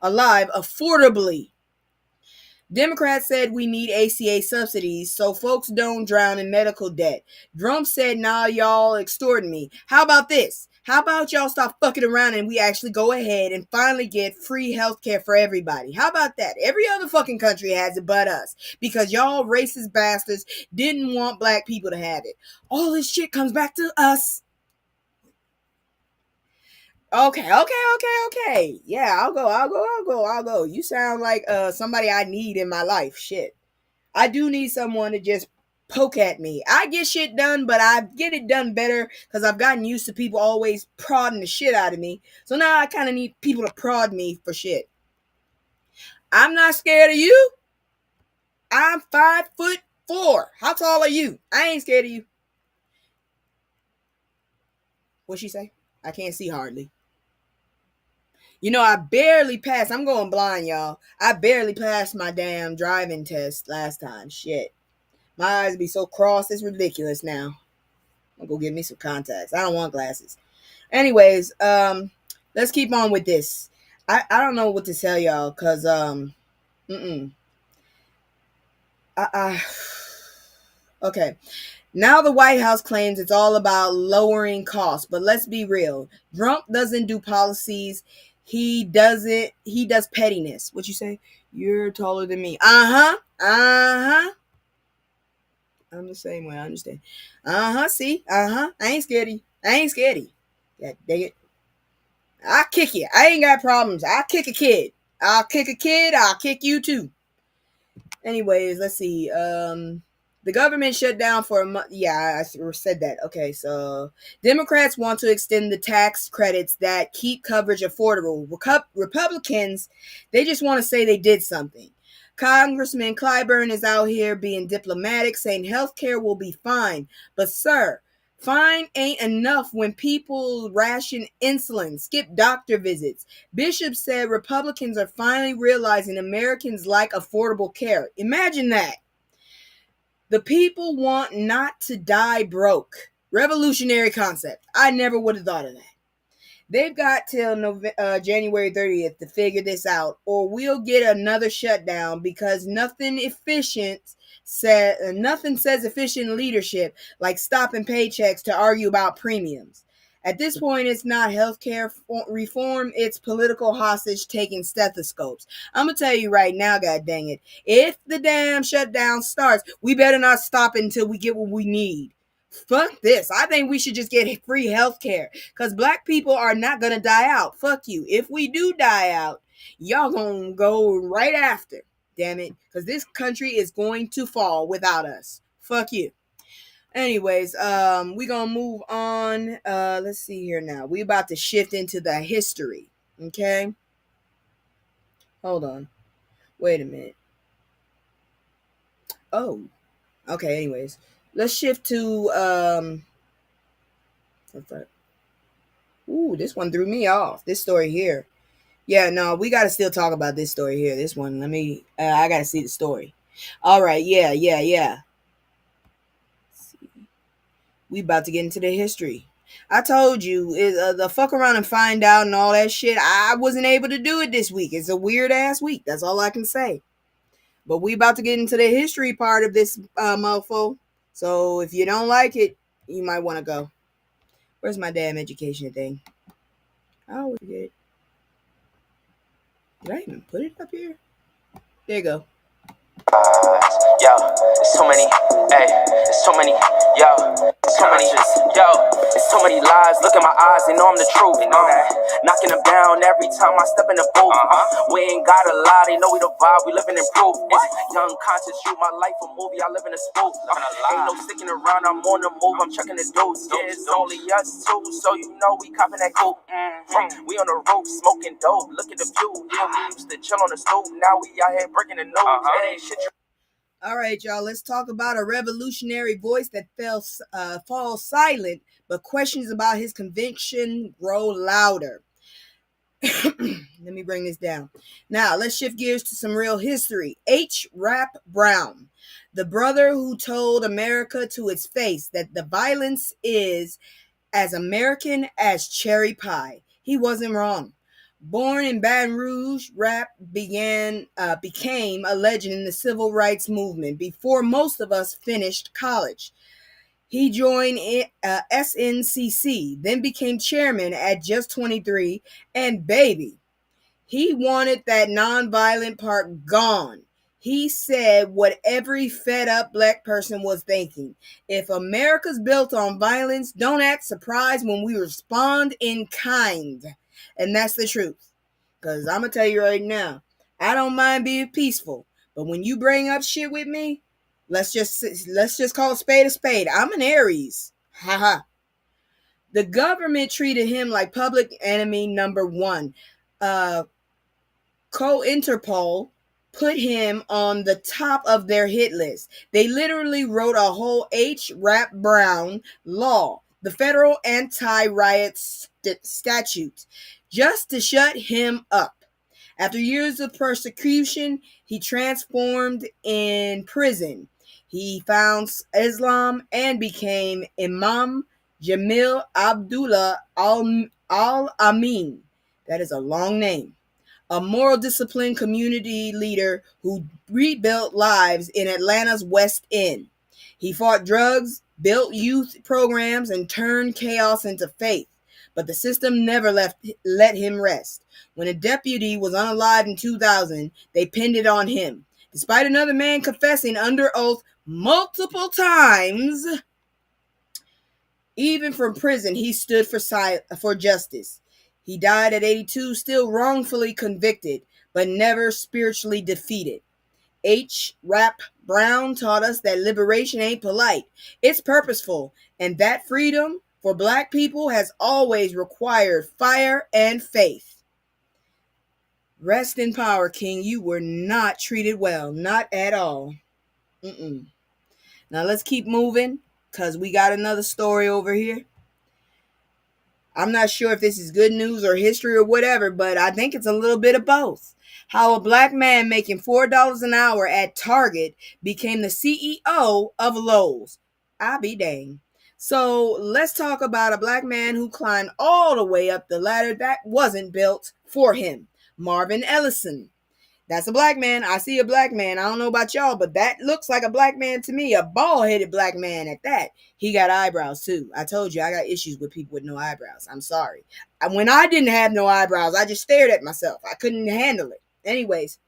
affordably. Democrats said we need ACA subsidies so folks don't drown in medical debt. Trump said, nah, y'all extorting me. How about this? How about y'all stop fucking around and we actually go ahead and finally get free healthcare for everybody? How about that? Every other fucking country has it but us because y'all racist bastards didn't want black people to have it. All this shit comes back to us. Okay. Yeah, I'll go. You sound like somebody I need in my life. Shit. I do need someone to just poke at me. I get shit done, but I get it done better because I've gotten used to people always prodding the shit out of me. So now I kind of need people to prod me for shit. I'm not scared of you. I'm 5'4". How tall are you? I ain't scared of you. What'd she say? I can't see hardly. You know, I barely passed. I'm going blind, y'all. I barely passed my damn driving test last time. Shit. My eyes be so crossed, it's ridiculous now. I'll go get me some contacts. I don't want glasses. Anyways, let's keep on with this. I don't know what to tell y'all, cause okay. Now the White House claims it's all about lowering costs, but let's be real. Trump doesn't do policies. He does pettiness. What you say? You're taller than me. Uh-huh. I'm the same way. I understand. See? I ain't scared of you. I ain't scared of you. God dang it. I'll kick you. I ain't got problems. I'll kick a kid. I'll kick a kid. I'll kick you too. Anyways, let's see. The government shut down for a month. Yeah, I said that. Okay, so Democrats want to extend the tax credits that keep coverage affordable. Republicans, they just want to say they did something. Congressman Clyburn is out here being diplomatic, saying healthcare will be fine. But, sir, fine ain't enough when people ration insulin, skip doctor visits. Bishop said Republicans are finally realizing Americans like affordable care. Imagine that. The people want not to die broke. Revolutionary concept. I never would have thought of that. They've got till January 30th to figure this out, or we'll get another shutdown because nothing says efficient leadership like stopping paychecks to argue about premiums. At this point, it's not healthcare reform, it's political hostage taking stethoscopes. I'm going to tell you right now, god dang it, if the damn shutdown starts, we better not stop it until we get what we need. Fuck this. I think we should just get free healthcare because black people are not going to die out. Fuck you. If we do die out, y'all going to go right after. Damn it. Because this country is going to fall without us. Fuck you. Anyways, we gonna move on. Let's see here now. We about to shift into the history. Okay. Hold on. Wait a minute. Oh. Okay, anyways. Let's shift to ooh, this one threw me off. This story here. Yeah, no, we gotta still talk about this story here. This one, I gotta see the story. All right, yeah. We about to get into the history. I told you, the fuck around and find out and all that shit. I wasn't able to do it this week. It's a weird ass week. That's all I can say. But we about to get into the history part of this mofo. So if you don't like it, you might want to go. Where's my damn education thing? I always forget it. Did I even put it up here? There you go. Yo, it's so many, it's so many, it's so many lies. Look in my eyes, they know I'm the truth. Knocking them down every time I step in the booth. We ain't gotta lie, they know we the vibe, we living in proof. It's young conscious, you my life a movie, I live in a spoof. Ain't no sticking around, I'm on the move, I'm checking the dudes. Yeah, it's only us two, so you know we copping that coupe. We on the roof, smoking dope, look at the view. Yeah, we used to chill on the stoop, now we out here breaking the news. It ain't shit. All right, y'all, let's talk about a revolutionary voice that falls silent, but questions about his conviction grow louder. Let me bring this down. Now, let's shift gears to some real history. H. Rap Brown, the brother who told America to its face that the violence is as American as cherry pie. He wasn't wrong. Born in Baton Rouge, Rap became a legend in the civil rights movement before most of us finished college. He joined SNCC, then became chairman at just 23, and baby, he wanted that nonviolent part gone. He said what every fed up black person was thinking. If America's built on violence, don't act surprised when we respond in kind. And that's the truth. Because I'm going to tell you right now, I don't mind being peaceful. But when you bring up shit with me, let's just call a spade. I'm an Aries. Haha. The government treated him like public enemy number one. Interpol put him on the top of their hit list. They literally wrote a whole H. Rap Brown law, the federal anti-riot statute, just to shut him up. After years of persecution, he transformed in prison. He found Islam and became Imam Jamil Abdullah Al-Amin. That is a long name. A moral disciplined community leader who rebuilt lives in Atlanta's West End. He fought drugs, built youth programs, and turned chaos into faith. But the system never let him rest. When a deputy was unalive in 2000, they pinned it on him. Despite another man confessing under oath multiple times, even from prison, he stood for justice. He died at 82, still wrongfully convicted, but never spiritually defeated. H. Rap Brown taught us that liberation ain't polite, it's purposeful, and that freedom for black people has always required fire and faith. Rest in power, King. You were not treated well, not at all. Now let's keep moving, because we got another story over here. I'm not sure if this is good news or history or whatever, but I think it's a little bit of both. How a black man making $4 an hour at Target became the CEO of Lowe's. I be dang. So let's talk about a black man who climbed all the way up the ladder that wasn't built for him. Marvin Ellison. That's a black man. I see a black man. I don't know about y'all, but that looks like a black man to me. A bald-headed black man at that. He got eyebrows too. I told you I got issues with people with no eyebrows. I'm sorry. When I didn't have no eyebrows, I just stared at myself. I couldn't handle it. Anyways,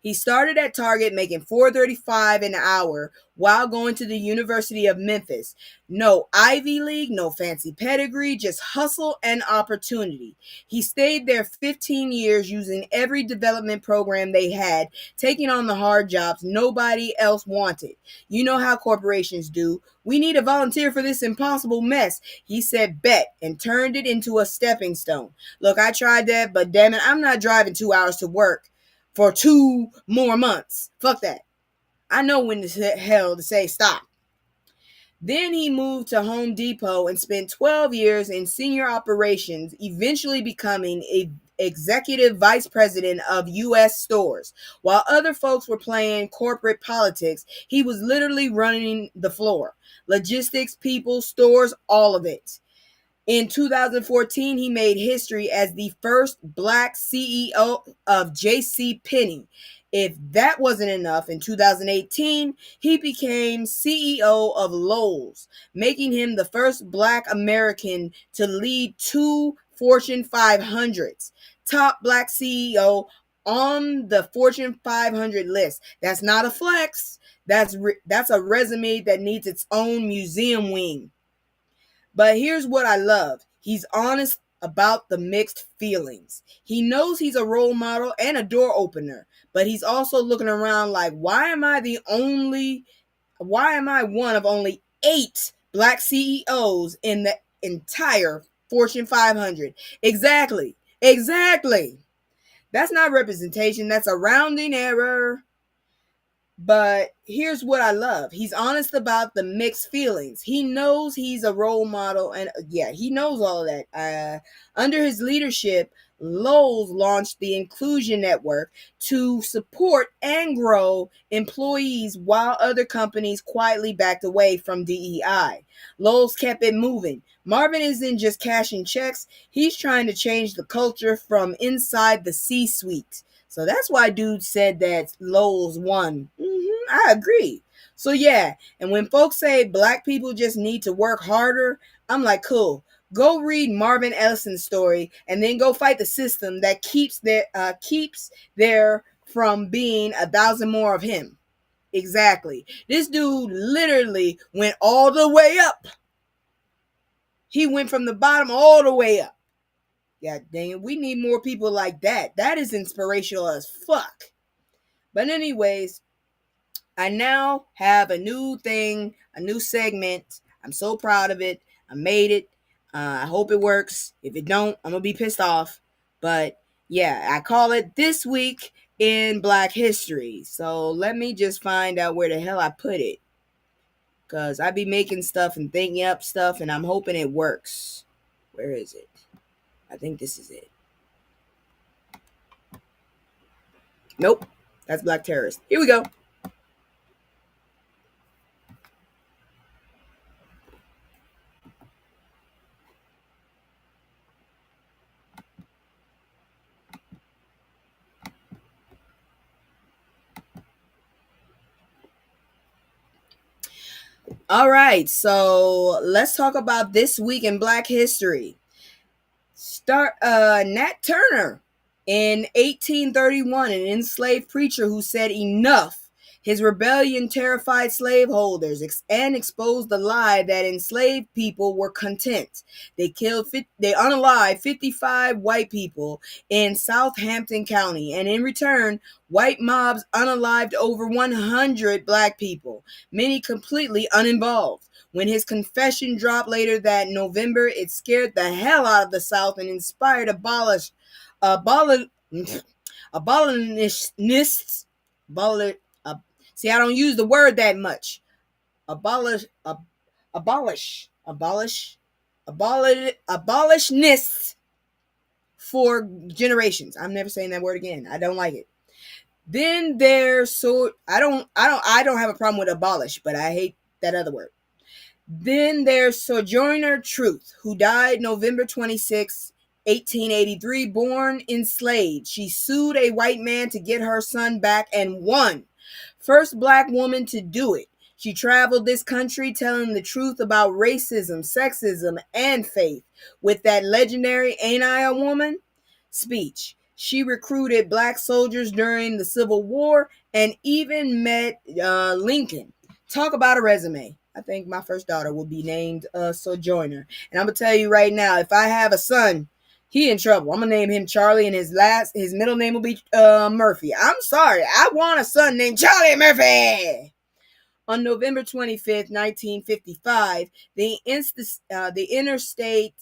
he started at Target making $4.35 an hour while going to the University of Memphis. No Ivy League, no fancy pedigree, just hustle and opportunity. He stayed there 15 years using every development program they had, taking on the hard jobs nobody else wanted. You know how corporations do. We need a volunteer for this impossible mess. He said bet and turned it into a stepping stone. Look, I tried that, but damn it, I'm not driving 2 hours to work for 2 more months. Fuck that. I know when the hell to say stop. Then he moved to Home Depot and spent 12 years in senior operations, eventually becoming a executive vice president of U.S. stores. While other folks were playing corporate politics, he was literally running the floor. Logistics, people, stores, all of it. In 2014, he made history as the first black CEO of J.C. Penney. If that wasn't enough, in 2018, he became CEO of Lowe's, making him the first black American to lead 2 Fortune 500s. Top black CEO on the Fortune 500 list. That's not a flex. That's a resume that needs its own museum wing. But here's what I love. He's honest about the mixed feelings. He knows he's a role model and a door opener, but he's also looking around like, why am I one of only 8 black CEOs in the entire Fortune 500? Exactly. That's not representation. That's a rounding error. But here's what I love. He's honest about the mixed feelings. He knows he's a role model, and he knows all of that. Under his leadership, Lowe's launched the Inclusion Network to support and grow employees while other companies quietly backed away from DEI. Lowe's kept it moving. Marvin isn't just cashing checks. He's trying to change the culture from inside the C-suite. So that's why dude said that Lowe's won. I agree. So yeah, and when folks say black people just need to work harder, I'm like, cool. Go read Marvin Ellison's story and then go fight the system that keeps there from being 1,000 more of him. Exactly. This dude literally went all the way up. He went from the bottom all the way up. God dang it, we need more people like that. That is inspirational as fuck. But anyways, I now have a new thing, a new segment. I'm so proud of it. I made it. I hope it works. If it don't, I'm going to be pissed off. But yeah, I call it This Week in Black History. So let me just find out where the hell I put it. Because I be making stuff and thinking up stuff, and I'm hoping it works. Where is it? I think this is it. Nope. That's Black Terrorist. Here we go. All right, so let's talk about This Week in Black History. Nat Turner. In 1831, an enslaved preacher who said enough. His rebellion terrified slaveholders and exposed the lie that enslaved people were content. They unalived 55 white people in Southampton County, and in return, white mobs unalived over 100 black people, many completely uninvolved. When his confession dropped later that November, it scared the hell out of the South and inspired aboli- abolitionists. See, I don't use the word that much. Abolish, abolitionists for generations. I'm never saying that word again. I don't like it. Then there's I don't have a problem with abolish, but I hate that other word. Then there's Sojourner Truth, who died November 26, 1883, born enslaved. She sued a white man to get her son back and won. First black woman to do it. She traveled this country telling the truth about racism, sexism, and faith with that legendary "Ain't I a Woman?" speech. She recruited black soldiers during the Civil War and even met Lincoln. Talk about a resume. I think my first daughter will be named Sojourner. And I'm going to tell you right now, if I have a son, he in trouble. I'm going to name him Charlie, and his middle name will be Murphy. I'm sorry. I want a son named Charlie Murphy. On November 25th, 1955, the Interstate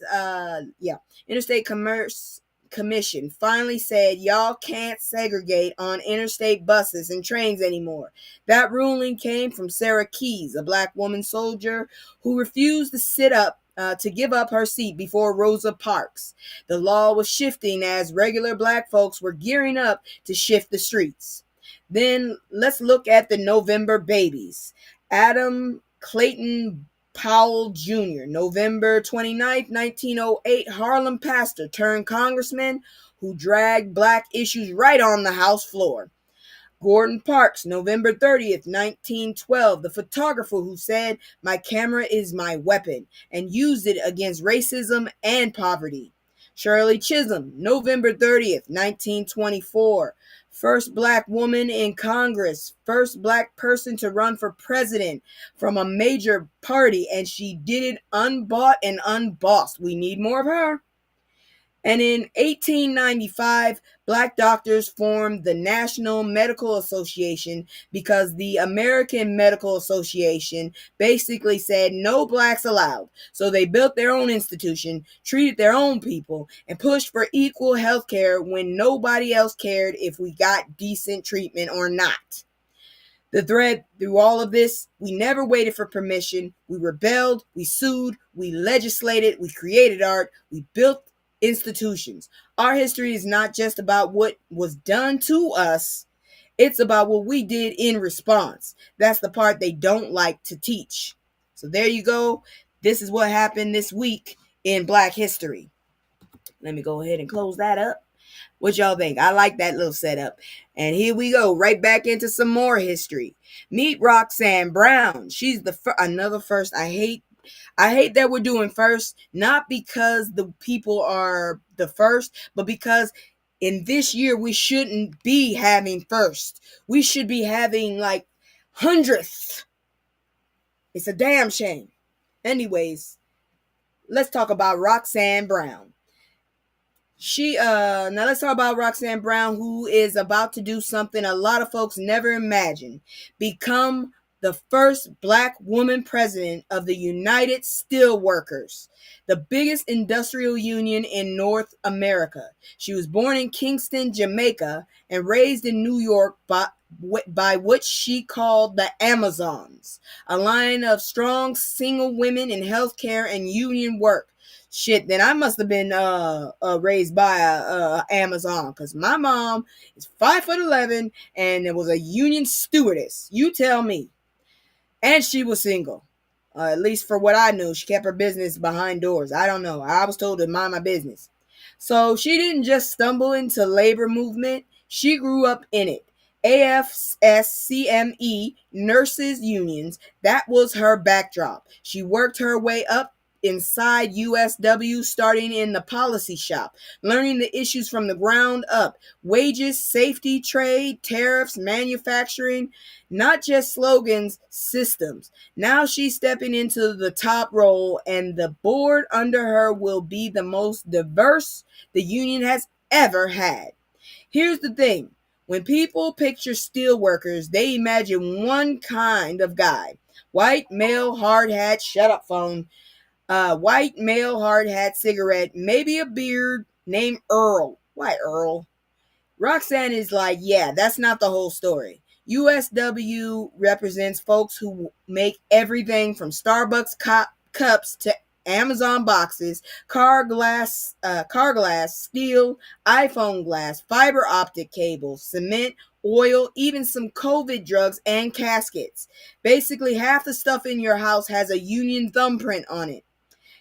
Commerce Commission finally said y'all can't segregate on interstate buses and trains anymore. That ruling came from Sarah Keyes, a black woman soldier who refused to sit up to give up her seat before Rosa Parks. The law was shifting as regular black folks were gearing up to shift the streets. Then let's look at the November babies. Adam Clayton Powell Jr., November 29, 1908, Harlem pastor turned congressman who dragged black issues right on the House floor. Gordon Parks, November 30th, 1912, the photographer who said, "My camera is my weapon," and used it against racism and poverty. Shirley Chisholm, November 30th, 1924, first black woman in Congress, first black person to run for president from a major party, and she did it unbought and unbossed. We need more of her. And in 1895, black doctors formed the National Medical Association because the American Medical Association basically said no blacks allowed. So they built their own institution, treated their own people, and pushed for equal health care when nobody else cared if we got decent treatment or not. The thread through all of this, we never waited for permission. We rebelled, we sued, we legislated, we created art, we built institutions. Our history is not just about what was done to us, it's about what we did in response. That's the part they don't like to teach. So there you go. This is what happened this week in Black history. Let me go ahead and close that up. What y'all think? I like that little setup. And here we go, right back into some more history. Meet Roxanne Brown. She's another first. I hate that we're doing first, not because the people are the first, but because in this year we shouldn't be having first. We should be having like hundredth. It's a damn shame. Anyways, let's talk about Roxanne Brown. Now let's talk about Roxanne Brown, who is about to do something a lot of folks never imagined. Become the first black woman president of the United Steelworkers, the biggest industrial union in North America. She was born in Kingston, Jamaica, and raised in New York by what she called the Amazons, a line of strong single women in healthcare and union work. Shit, then I must have been raised by a Amazon, because my mom is 5'11" and it was a union stewardess. You tell me. And she was single. At least for what I knew. She kept her business behind doors. I don't know. I was told to mind my business. So she didn't just stumble into labor movement. She grew up in it. AFSCME, nurses unions, that was her backdrop. She worked her way up inside USW, starting in the policy shop, learning the issues from the ground up: wages, safety, trade, tariffs, manufacturing, not just slogans, systems. Now she's stepping into the top role, and the board under her will be the most diverse the union has ever had. Here's the thing: when people picture steelworkers, they imagine one kind of guy: white, male, hard hat, shut up phone, white, male, hard hat, cigarette, maybe a beard, named Earl. Why Earl? Roxanne is like, yeah, that's not the whole story. USW represents folks who make everything from Starbucks cups to Amazon boxes, car glass, steel, iPhone glass, fiber optic cables, cement, oil, even some COVID drugs and caskets. Basically, half the stuff in your house has a union thumbprint on it.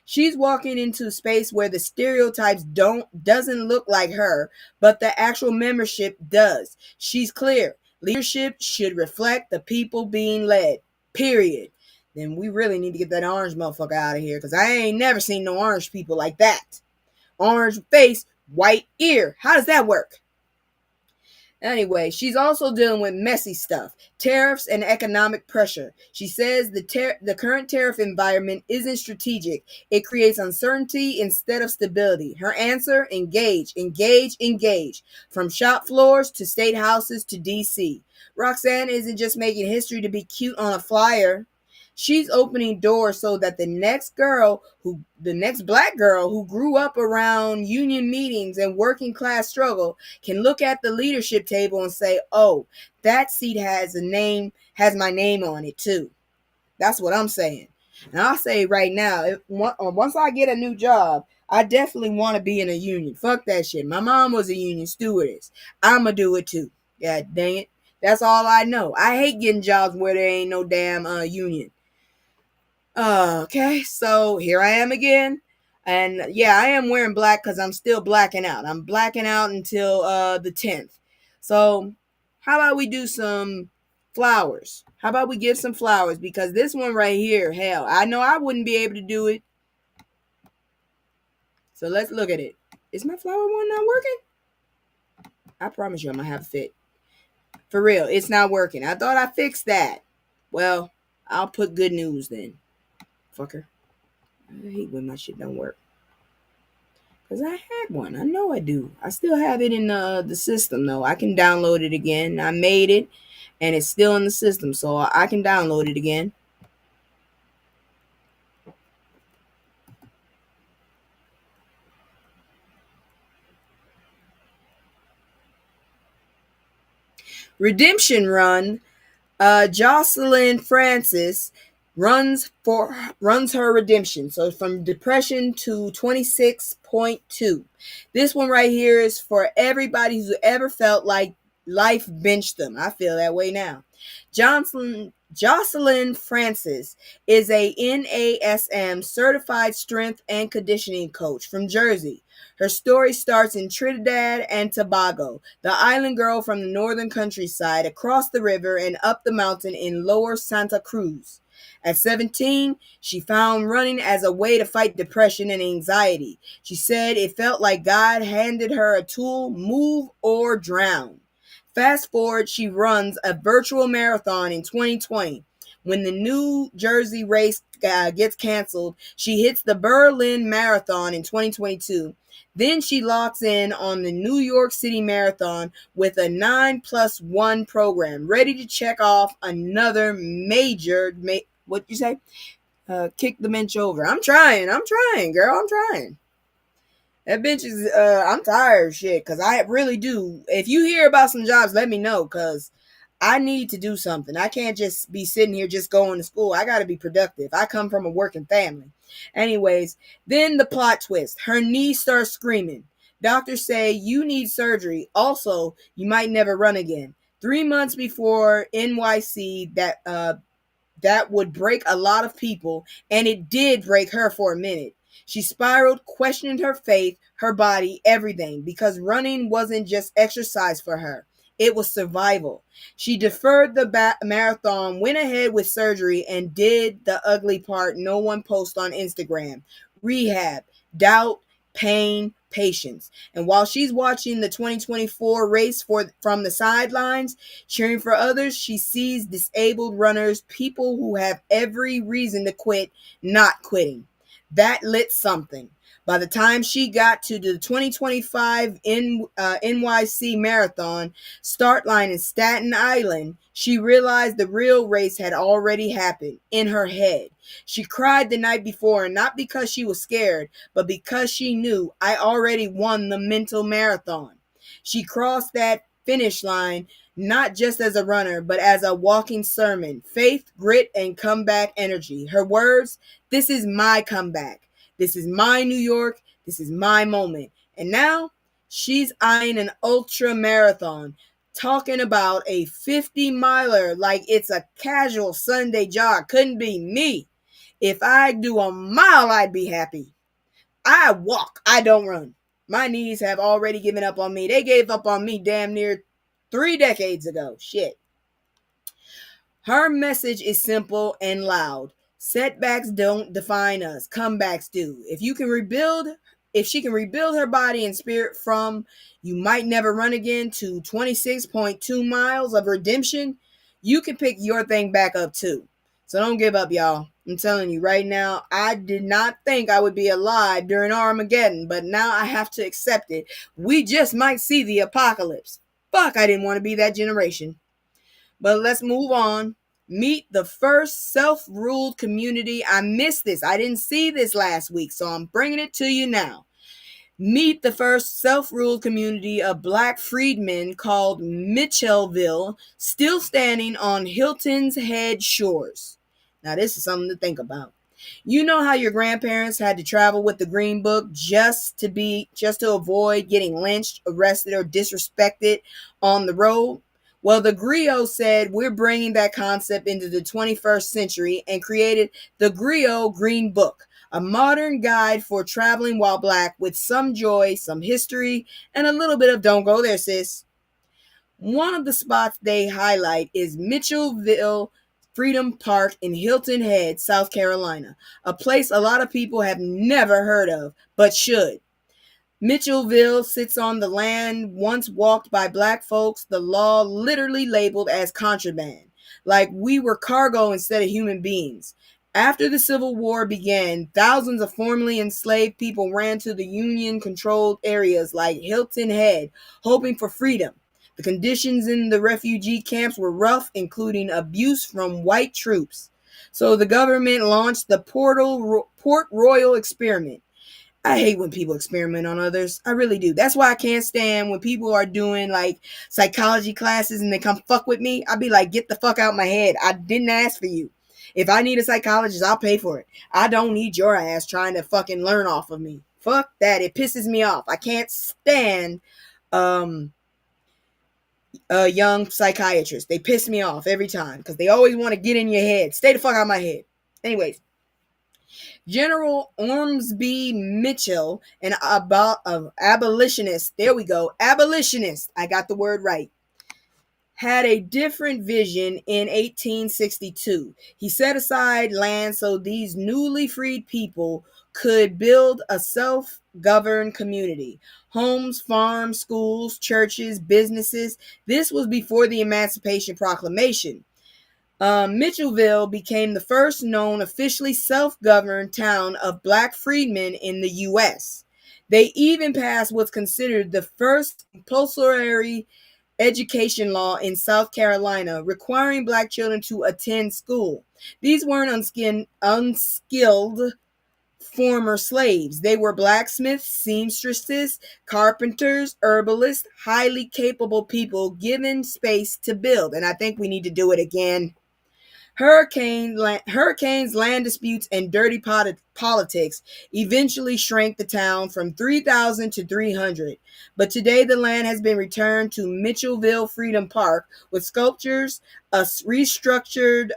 She's walking into a space where the stereotypes doesn't look like her, but the actual membership does. She's clear: leadership should reflect the people being led. Period. Then we really need to get that orange motherfucker out of here, because I ain't never seen no orange people like that. Orange face, white ear. How does that work? Anyway, she's also dealing with messy stuff: tariffs and economic pressure. She says the current tariff environment isn't strategic. It creates uncertainty instead of stability. Her answer: engage, engage, engage. From shop floors to state houses to DC. Roxanne isn't just making history to be cute on a flyer. She's opening doors so that the next black girl who grew up around union meetings and working class struggle can look at the leadership table and say, oh, that seat has my name on it too. That's what I'm saying. And I'll say right now, once I get a new job, I definitely want to be in a union. Fuck that shit. My mom was a union stewardess. I'ma do it too. God dang it. That's all I know. I hate getting jobs where there ain't no damn union. Okay, so here I am again. And yeah, I am wearing black because I'm still blacking out. I'm blacking out until the 10th. So how about we do some flowers? How about we give some flowers? Because this one right here, hell, I know I wouldn't be able to do it. So let's look at it. Is my flower one not working? I promise you I'm going to have a fit. For real, it's not working. I thought I fixed that. Well, I'll put good news then. Fucker. I hate when my shit don't work. Because I had one. I know I do. I still have it in the system, though. I can download it again. I made it, and it's still in the system, so I can download it again. Redemption Run. Jocelyn Francis runs her redemption. So from depression to 26.2. This one right here is for everybody who's ever felt like life benched them. I feel that way now. Jocelyn Francis is a NASM certified strength and conditioning coach from Jersey. Her story starts in Trinidad and Tobago, the island girl from the northern countryside, across the river and up the mountain in Lower Santa Cruz. At 17, she found running as a way to fight depression and anxiety. She said it felt like God handed her a tool: move or drown. Fast forward, she runs a virtual marathon in 2020. When the New Jersey race gets canceled, she hits the Berlin Marathon in 2022. Then she locks in on the New York City Marathon with a 9+1 program, ready to check off another major, what you say? Kick the bench over. I'm trying, girl, I'm trying. That bench is, I'm tired of shit, because I really do. If you hear about some jobs, let me know, because I need to do something. I can't just be sitting here just going to school. I got to be productive. I come from a working family. Anyways, then the plot twist. Her knee starts screaming. Doctors say you need surgery. Also, you might never run again. 3 months before NYC, that would break a lot of people, and it did break her for a minute. She spiraled, questioning her faith, her body, everything, because running wasn't just exercise for her. It was survival. She deferred the marathon, went ahead with surgery, and did the ugly part no one posts on Instagram: rehab, doubt, pain, patience. And while she's watching the 2024 race from the sidelines, cheering for others, she sees disabled runners, people who have every reason to quit, not quitting. That lit something. By the time she got to the 2025 NYC Marathon start line in Staten Island, she realized the real race had already happened in her head. She cried the night before, and not because she was scared, but because she knew, I already won the mental marathon. She crossed that finish line not just as a runner, but as a walking sermon: faith, grit, and comeback energy. Her words: this is my comeback. This is my New York. This is my moment. And now she's eyeing an ultra marathon, talking about a 50-miler like it's a casual Sunday jog. Couldn't be me. If I do a mile, I'd be happy. I walk. I don't run. My knees have already given up on me. They gave up on me damn near 3 decades ago. Shit. Her message is simple and loud. Setbacks don't define us. Comebacks do. If she can rebuild her body and spirit from "you might never run again" to 26.2 miles of redemption, you can pick your thing back up too. So don't give up, y'all. I'm telling you right now, I did not think I would be alive during Armageddon, but now I have to accept it. We just might see the apocalypse. Fuck, I didn't want to be that generation. But let's move on. Meet the first self-ruled community. I missed this. I didn't see this last week, so I'm bringing it to you now. Meet the first self-ruled community of Black freedmen called Mitchellville, still standing on Hilton's Head shores. Now, this is something to think about. You know how your grandparents had to travel with the Green Book just to avoid getting lynched, arrested, or disrespected on the road? Well, the griot said we're bringing that concept into the 21st century and created the Griot Green Book, a modern guide for traveling while Black with some joy, some history, and a little bit of "don't go there, sis." One of the spots they highlight is Mitchellville Freedom Park in Hilton Head, South Carolina, a place a lot of people have never heard of, but should. Mitchellville sits on the land once walked by Black folks, the law literally labeled as contraband, like we were cargo instead of human beings. After the Civil War began, thousands of formerly enslaved people ran to the Union-controlled areas like Hilton Head, hoping for freedom. The conditions in the refugee camps were rough, including abuse from white troops. So the government launched the Port Royal experiment. I hate when people experiment on others. I really do. That's why I can't stand when people are doing like psychology classes and they come fuck with me. I'll be like, get the fuck out my head. I didn't ask for you. If I need a psychologist, I'll pay for it. I don't need your ass trying to fucking learn off of me. Fuck that. It pisses me off. I can't stand young psychiatrists. They piss me off every time because they always want to get in your head. Stay the fuck out of my head. Anyways. General Ormsby Mitchell, an abolitionist, there we go, abolitionist, I got the word right, had a different vision in 1862. He set aside land so these newly freed people could build a self-governed community. Homes, farms, schools, churches, businesses. This was before the Emancipation Proclamation. Mitchellville became the first known officially self-governed town of Black freedmen in the U.S. They even passed what's considered the first compulsory education law in South Carolina, requiring Black children to attend school. These weren't unskilled former slaves. They were blacksmiths, seamstresses, carpenters, herbalists, highly capable people given space to build. And I think we need to do it again. Hurricanes, land disputes, and dirty politics eventually shrank the town from 3,000 to 300. But today the land has been returned to Mitchellville Freedom Park with sculptures, a reconstructed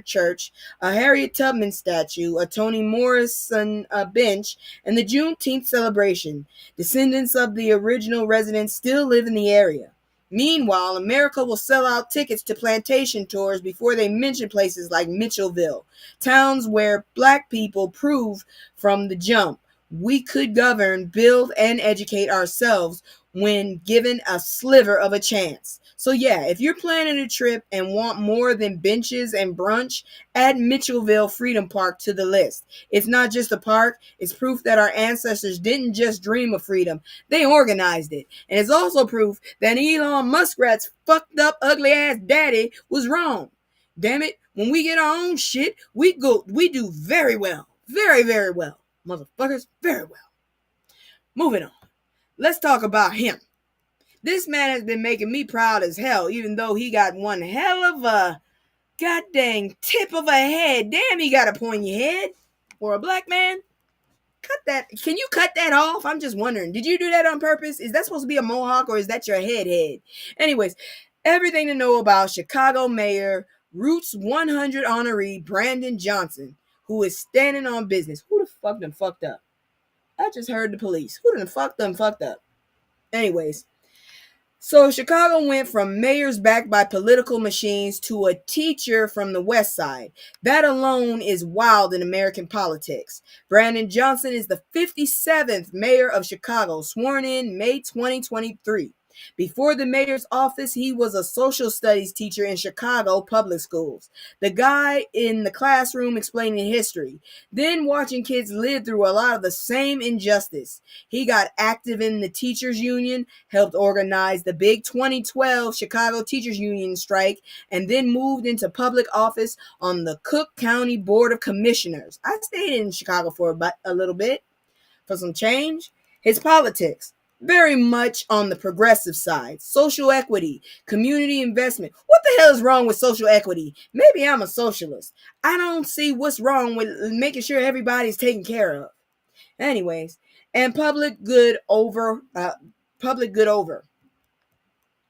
church, a Harriet Tubman statue, a Toni Morrison bench, and the Juneteenth celebration. Descendants of the original residents still live in the area. Meanwhile, America will sell out tickets to plantation tours before they mention places like Mitchellville, towns where black people prove from the jump we could govern, build, and educate ourselves when given a sliver of a chance. So yeah, if you're planning a trip and want more than benches and brunch, add Mitchellville Freedom Park to the list. It's not just a park, it's proof that our ancestors didn't just dream of freedom, they organized it. And it's also proof that Elon Muskrat's fucked up ugly ass daddy was wrong. Damn it, when we get our own shit, we do very well. Very, very well. Motherfuckers, very well. Moving on. Let's talk about him. This man has been making me proud as hell, even though he got one hell of a goddamn tip of a head. Damn, he got a pointy head. For a black man, cut that. Can you cut that off? I'm just wondering. Did you do that on purpose? Is that supposed to be a mohawk or is that your head? Anyways, everything to know about Chicago Mayor Roots 100 honoree Brandon Johnson, who is standing on business. Who the fuck done fucked up? I just heard the police. Who done fucked up? Anyways, so Chicago went from mayors backed by political machines to a teacher from the West Side. That alone is wild in American politics. Brandon Johnson is the 57th mayor of Chicago, sworn in May 2023. Before the mayor's office, he was a social studies teacher in Chicago public schools. The guy in the classroom explaining history, then watching kids live through a lot of the same injustice. He got active in the teachers union, helped organize the big 2012 Chicago Teachers Union strike, and then moved into public office on the Cook County Board of Commissioners. I stayed in Chicago for a little bit for some change. His politics, very much on the progressive side. Social equity, community investment. What the hell is wrong with social equity? Maybe I'm a socialist. I don't see what's wrong with making sure everybody's taken care of. Anyways, and public good over. The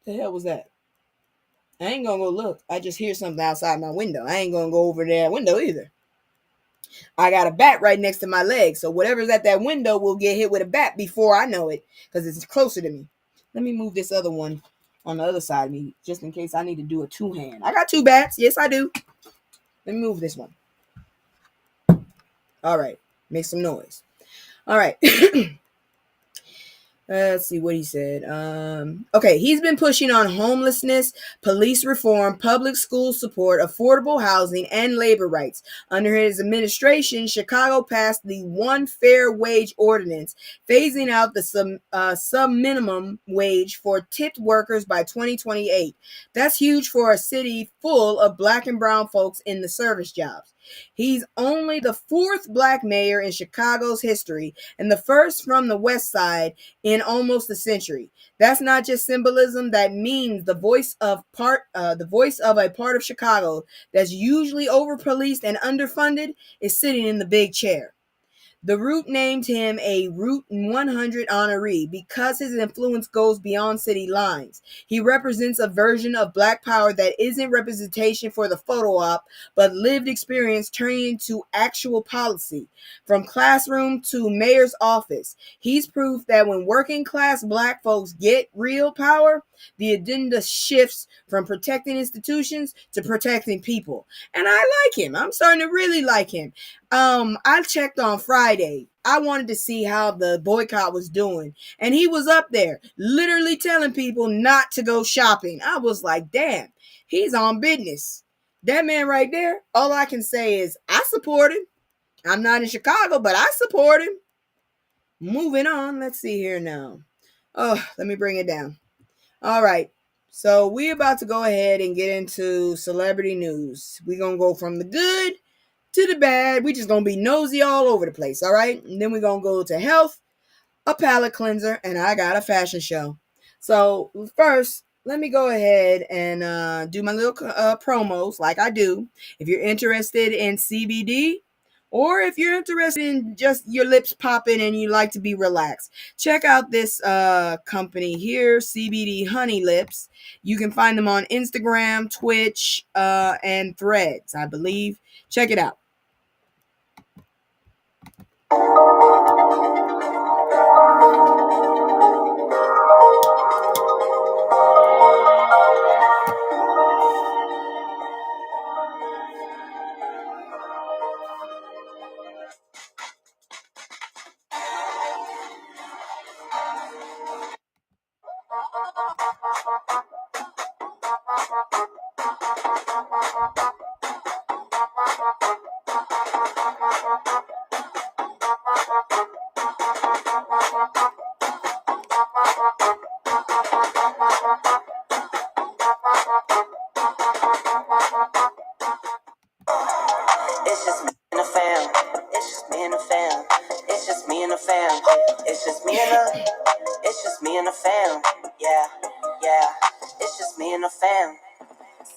hell was that? I ain't gonna go look. I just hear something outside my window. I ain't gonna go over that window either. I got a bat right next to my leg, so whatever's at that window will get hit with a bat before I know it, because it's closer to me. Let me move this other one on the other side of me, just in case I need to do a two-hand. I got two bats. Yes, I do. Let me move this one. All right. Make some noise. All right. Let's see what he said. Okay, he's been pushing on homelessness, police reform, public school support, affordable housing, and labor rights. Under his administration, Chicago passed the One Fair Wage Ordinance, phasing out the sub-minimum wage for tipped workers by 2028. That's huge for a city full of black and brown folks in the service jobs. He's only the fourth black mayor in Chicago's history and the first from the West Side in almost a century. That's not just symbolism. That means the voice of a part of Chicago that's usually over-policed and underfunded is sitting in the big chair. The Root named him a Root 100 honoree because his influence goes beyond city lines. He represents a version of Black power that isn't representation for the photo op, but lived experience turning into actual policy. From classroom to mayor's office, he's proof that when working class Black folks get real power, the agenda shifts from protecting institutions to protecting people. And I like him. I'm starting to really like him. I checked on Friday. I wanted to see how the boycott was doing. And he was up there literally telling people not to go shopping. I was like, damn, he's on business. That man right there, all I can say is I support him. I'm not in Chicago, but I support him. Moving on. Let's see here now. Oh, let me bring it down. All right. So we're about to go ahead and get into celebrity news. We're going to go from the good to the bad. We just gonna be nosy all over the place, all right? And then we're gonna go to health, a palate cleanser, and I got a fashion show. So first, let me go ahead and do my little promos like I do. If you're interested in CBD, or if you're interested in just your lips popping and you like to be relaxed, check out this company here, CBD Honey Lips. You can find them on Instagram, Twitch, and Threads, I believe. Check it out. and it's just me and the fam. Yeah, yeah, it's just me and the fam.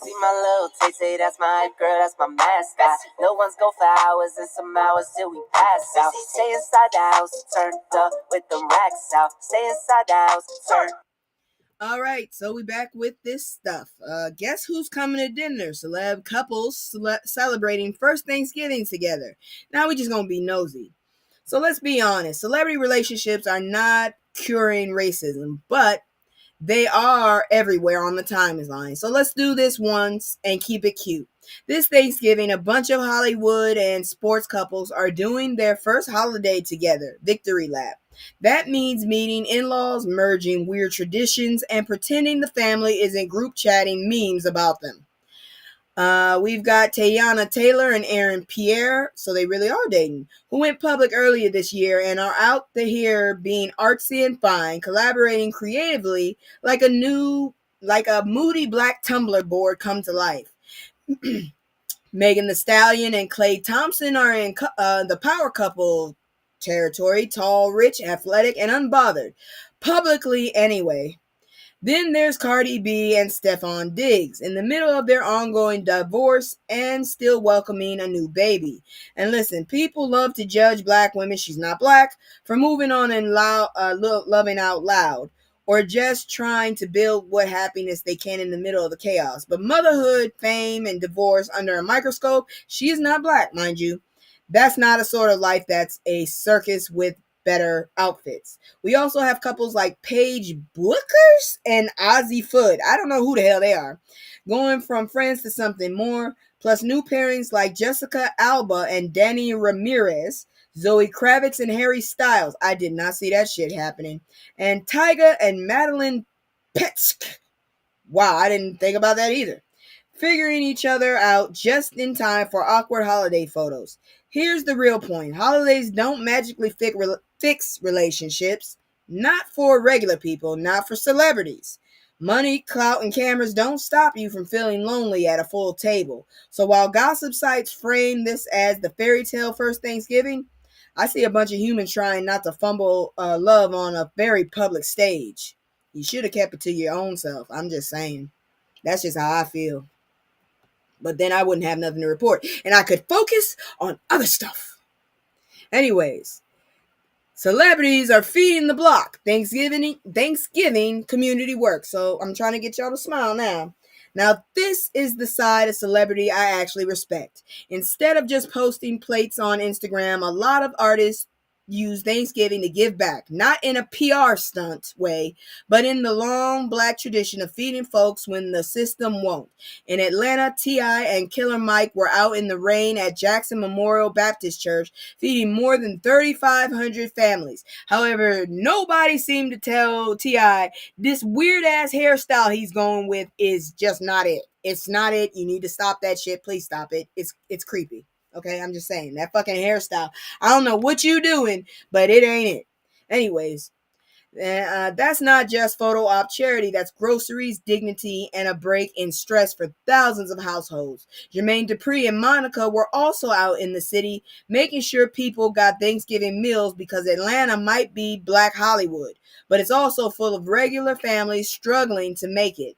See my little Tay, that's my hype girl, that's my mascot. No one's go for hours and some hours till we pass out. Stay inside the house, turned up with them racks out. Stay inside the house, turned. All right, so we back with this stuff. Guess who's coming to dinner? Celeb couples celebrating first Thanksgiving together. Now we just gonna be nosy. So let's be honest. Celebrity relationships are not curing racism, but they are everywhere on the timeline. So let's do this once and keep it cute. This Thanksgiving, a bunch of Hollywood and sports couples are doing their first holiday together, Victory Lap. That means meeting in-laws, merging weird traditions, and pretending the family isn't group chatting memes about them. We've got Teyana Taylor and Aaron Pierre, so they really are dating, who went public earlier this year and are out here being artsy and fine, collaborating creatively like a moody black Tumblr board come to life. Megan Thee Stallion and Klay Thompson are in the power couple territory, tall, rich, athletic, and unbothered. Publicly, anyway. Then there's Cardi B and Stefon Diggs in the middle of their ongoing divorce and still welcoming a new baby. And listen, people love to judge black women, she's not black, for moving on and loving out loud or just trying to build what happiness they can in the middle of the chaos. But motherhood, fame, and divorce under a microscope, she is not black, mind you. That's not a sort of life that's a circus with better outfits. We also have couples like Paige Bookers and Ozzy Foot. I don't know who the hell they are. Going from friends to something more. Plus new pairings like Jessica Alba and Danny Ramirez. Zoe Kravitz and Harry Styles. I did not see that shit happening. And Tyga and Madeline Petsk. Wow, I didn't think about that either. Figuring each other out just in time for awkward holiday photos. Here's the real point. Holidays don't magically fix relationships. Not for regular people, not for celebrities. Money, clout, and cameras don't stop you from feeling lonely at a full table. So while gossip sites frame this as the fairy tale first Thanksgiving, I see a bunch of humans trying not to fumble love on a very public stage. You should have kept it to your own self. I'm just saying. That's just how I feel. But then I wouldn't have nothing to report. And I could focus on other stuff. Anyways, celebrities are feeding the block. Thanksgiving community work. So I'm trying to get y'all to smile now. Now, this is the side of celebrity I actually respect. Instead of just posting plates on Instagram, a lot of artists use Thanksgiving to give back, not in a PR stunt way, but in the long black tradition of feeding folks when the system won't. In Atlanta, T.I. and Killer Mike were out in the rain at Jackson Memorial Baptist Church, feeding more than 3,500 families. However, nobody seemed to tell T.I. this weird-ass hairstyle he's going with is just not it. It's not it. You need to stop that shit. Please stop it. It's creepy. Okay, I'm just saying, that fucking hairstyle. I don't know what you doing, but it ain't it. Anyways, that's not just photo op charity. That's groceries, dignity, and a break in stress for thousands of households. Jermaine Dupri and Monica were also out in the city, making sure people got Thanksgiving meals because Atlanta might be Black Hollywood, but it's also full of regular families struggling to make it.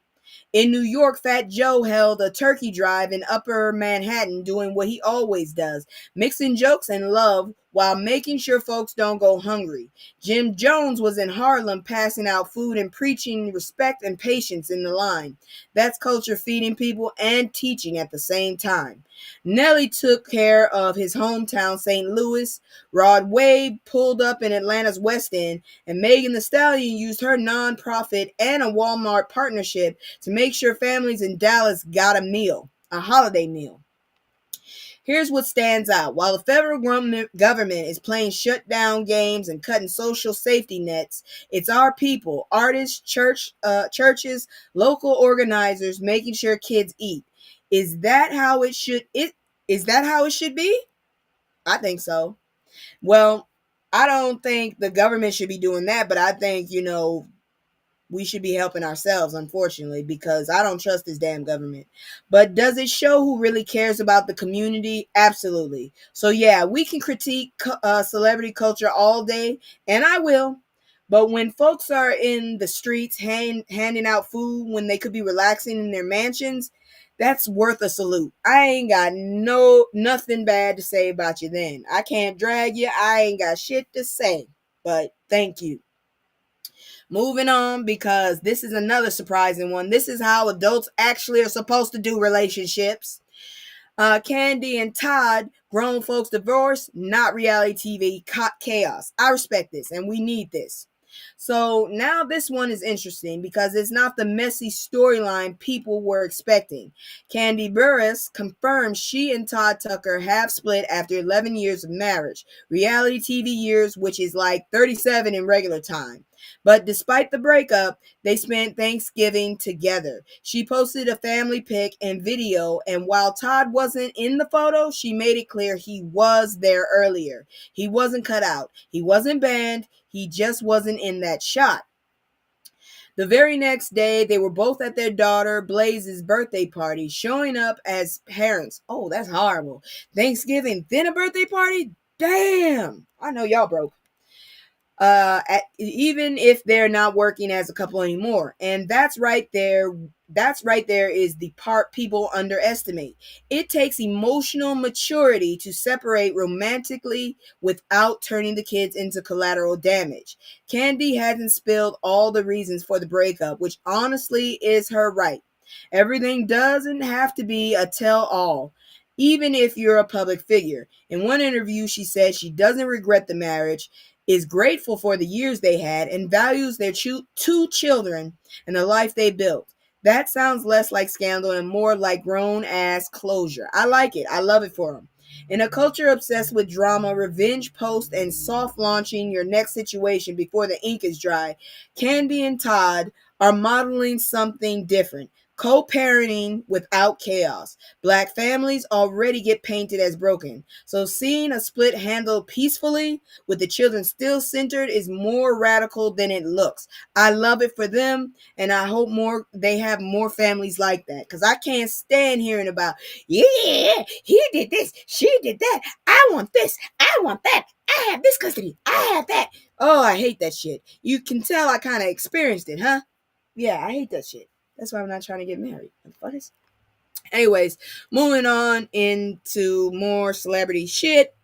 In New York, Fat Joe held a turkey drive in Upper Manhattan doing what he always does, mixing jokes and love while making sure folks don't go hungry. Jim Jones was in Harlem passing out food and preaching respect and patience in the line. That's culture, feeding people and teaching at the same time. Nelly took care of his hometown, St. Louis. Rod Wave pulled up in Atlanta's West End, and Megan Thee Stallion used her nonprofit and a Walmart partnership to make sure families in Dallas got a meal, a holiday meal. Here's what stands out. While the federal government is playing shutdown games and cutting social safety nets, it's our people, artists, churches, local organizers making sure kids eat. Is that how it should be? I think so. Well, I don't think the government should be doing that, but I think, we should be helping ourselves, unfortunately, because I don't trust this damn government. But does it show who really cares about the community? Absolutely. So yeah, we can critique celebrity culture all day, and I will. But when folks are in the streets handing out food when they could be relaxing in their mansions, that's worth a salute. I ain't got nothing bad to say about you then. I can't drag you. I ain't got shit to say. But thank you. Moving on, because this is another surprising one. This is how adults actually are supposed to do relationships. Candy and Todd, grown folks divorce, not reality TV chaos. I respect this, and we need this. So now this one is interesting because it's not the messy storyline people were expecting. Candy Burris confirms she and Todd Tucker have split after 11 years of marriage. Reality TV years, which is like 37 in regular time. But despite the breakup, they spent Thanksgiving together. She posted a family pic and video, and while Todd wasn't in the photo, she made it clear he was there earlier. He wasn't cut out. He wasn't banned. He just wasn't in that shot. The very next day, they were both at their daughter Blaze's birthday party, showing up as parents. Oh, that's horrible. Thanksgiving, then a birthday party? Damn. I know y'all broke. Even if they're not working as a couple anymore. And that's right there is the part people underestimate. It takes emotional maturity to separate romantically without turning the kids into collateral damage. Candy hasn't spilled all the reasons for the breakup, which honestly is her right. Everything doesn't have to be a tell-all, even if you're a public figure. In one interview, she said she doesn't regret the marriage, is grateful for the years they had, and values their two children and the life they built. That sounds less like scandal and more like grown-ass closure. I like it. I love it for them. In a culture obsessed with drama, revenge post, and soft launching your next situation before the ink is dry, Candy and Todd are modeling something different. Co-parenting without chaos. Black families already get painted as broken. So seeing a split handled peacefully with the children still centered is more radical than it looks. I love it for them, and I hope they have more families like that. Because I can't stand hearing about, yeah, he did this, she did that, I want this, I want that, I have this custody, I have that. Oh, I hate that shit. You can tell I kind of experienced it, huh? Yeah, I hate that shit. That's why I'm not trying to get married. Anyways, moving on into more celebrity shit,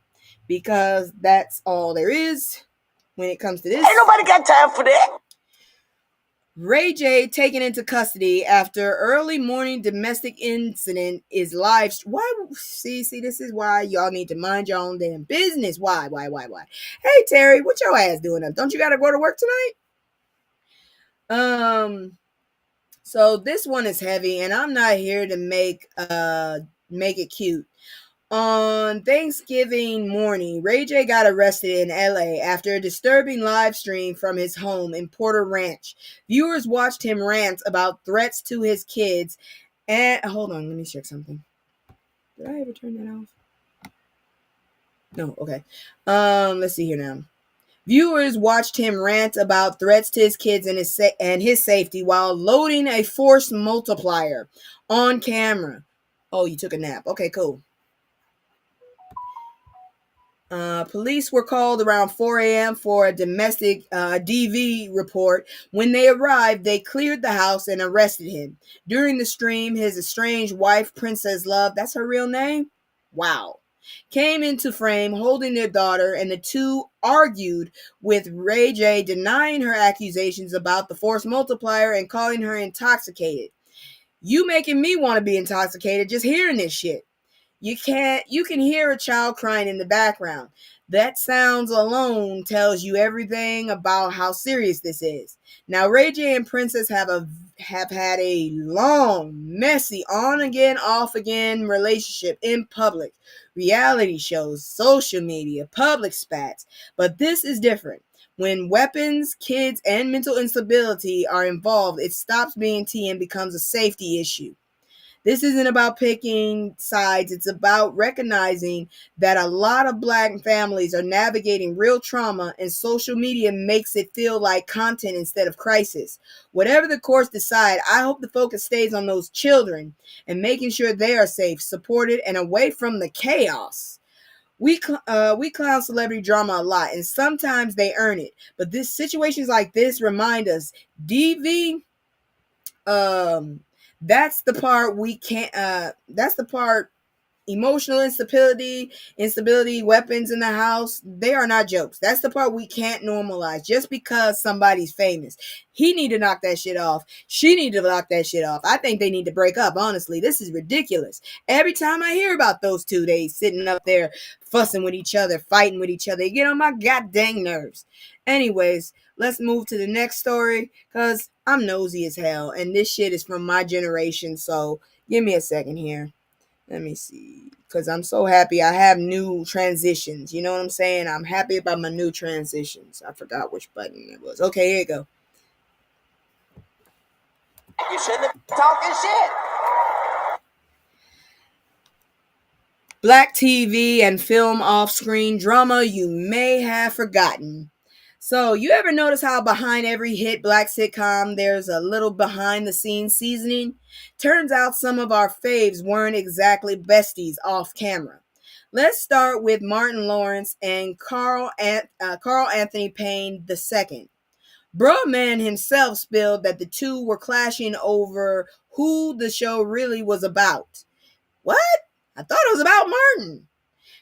because that's all there is when it comes to this. Ain't nobody got time for that. Ray J taken into custody after early morning domestic incident is live. Why? See, this is why y'all need to mind your own damn business. Why? Hey, Terry, what your ass doing up? Don't you got to go to work tonight? So this one is heavy, and I'm not here to make it cute. On Thanksgiving morning, Ray J got arrested in LA after a disturbing live stream from his home in Porter Ranch. Viewers watched him rant about threats to his kids. And hold on, let me check something. Did I ever turn that off? No, okay. Let's see here now. Viewers watched him rant about threats to his kids and his safety while loading a force multiplier on camera. Oh, you took a nap. Okay, cool. Police were called around 4 a.m. for a domestic DV report. When they arrived, they cleared the house and arrested him. During the stream, his estranged wife, Princess Love, that's her real name? Wow. Came into frame holding their daughter, and the two argued, with Ray J denying her accusations about the force multiplier and calling her intoxicated. You making me want to be intoxicated just hearing this shit. You can hear a child crying in the background. That sounds alone tells you everything about how serious this is. Now, Ray J and Princess have had a long, messy, on again, off again relationship in public. Reality shows, social media, public spats. But this is different. When weapons, kids, and mental instability are involved, it stops being tea and becomes a safety issue. This isn't about picking sides. It's about recognizing that a lot of Black families are navigating real trauma, and social media makes it feel like content instead of crisis. Whatever the courts decide, I hope the focus stays on those children and making sure they are safe, supported, and away from the chaos. We clown celebrity drama a lot, and sometimes they earn it. But this situations like this remind us, DV, um, that's the part we can't. That's the part. Emotional instability, weapons in the house, they are not jokes. That's the part we can't normalize just because somebody's famous. He need to knock that shit off. She need to knock that shit off. I think they need to break up, honestly. This is ridiculous. Every time I hear about those two, they sitting up there fussing with each other, fighting with each other. They get on my goddamn nerves. Anyways, let's move to the next story because I'm nosy as hell and this shit is from my generation, so give me a second here. Let me see. Because I'm so happy I have new transitions. You know what I'm saying? I'm happy about my new transitions. I forgot which button it was. Okay, here you go. You shouldn't have been talking shit. Black TV and film off-screen drama you may have forgotten. So, you ever notice how behind every hit black sitcom there's a little behind-the-scenes seasoning? Turns out some of our faves weren't exactly besties off camera. Let's start with Martin Lawrence and Carl Anthony Payne II. Bro Man himself spilled that the two were clashing over who the show really was about. What? I thought it was about Martin.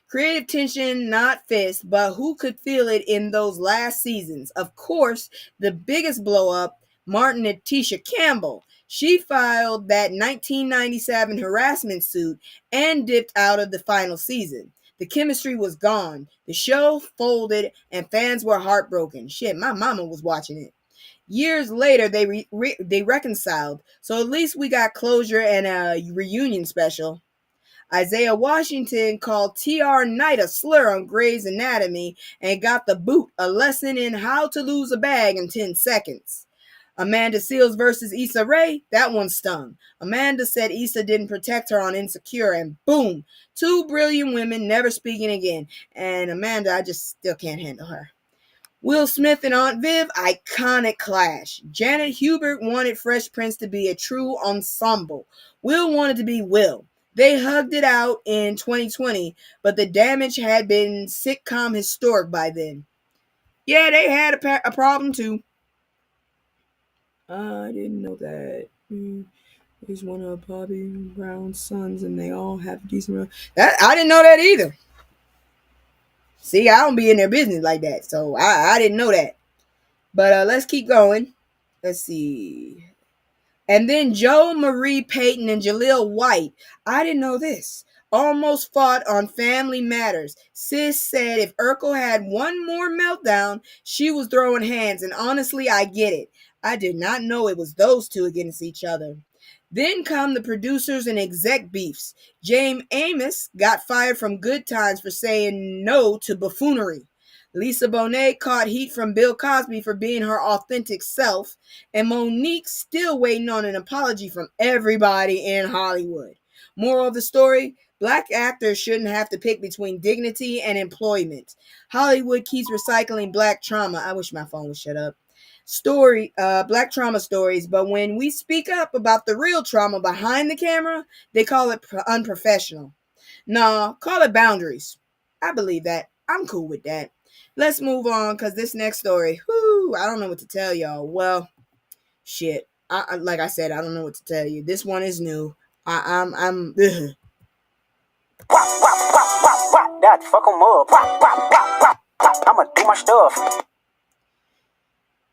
Creative tension, not fist, but who could feel it in those last seasons? Of course, the biggest blow up, Martin and Tisha Campbell. She filed that 1997 harassment suit and dipped out of the final season. The chemistry was gone. The show folded and fans were heartbroken. Shit, my mama was watching it. Years later, they reconciled, so at least we got closure and a reunion special. Isaiah Washington called T.R. Knight a slur on Grey's Anatomy and got the boot, a lesson in how to lose a bag in 10 seconds. Amanda Seales versus Issa Rae, that one stung. Amanda said Issa didn't protect her on Insecure, and boom, two brilliant women never speaking again. And Amanda, I just still can't handle her. Will Smith and Aunt Viv, iconic clash. Janet Hubert wanted Fresh Prince to be a true ensemble. Will wanted to be Will. They hugged it out in 2020, but the damage had been sitcom historic by then. Yeah, they had a problem too. I didn't know that. He's one of Bobby Brown's sons, and they all have decent. That I didn't know that either. See, I don't be in their business like that, so I didn't know that. But let's keep going. Let's see. And then Joe Marie Payton and Jaleel White. I didn't know this. Almost fought on Family Matters. Sis said if Urkel had one more meltdown, she was throwing hands. And honestly, I get it. I did not know it was those two against each other. Then come the producers and exec beefs. James Amos got fired from Good Times for saying no to buffoonery. Lisa Bonet caught heat from Bill Cosby for being her authentic self, and Monique still waiting on an apology from everybody in Hollywood. Moral of the story, black actors shouldn't have to pick between dignity and employment. Hollywood keeps recycling black trauma. I wish my phone would shut up. Black trauma stories, but when we speak up about the real trauma behind the camera, they call it unprofessional. Nah, call it boundaries. I believe that. I'm cool with that. Let's move on, because this next story, I don't know what to tell y'all. Well, shit. Like I said, I don't know what to tell you. This one is new. I'm That fuck 'em up. I'ma do my stuff.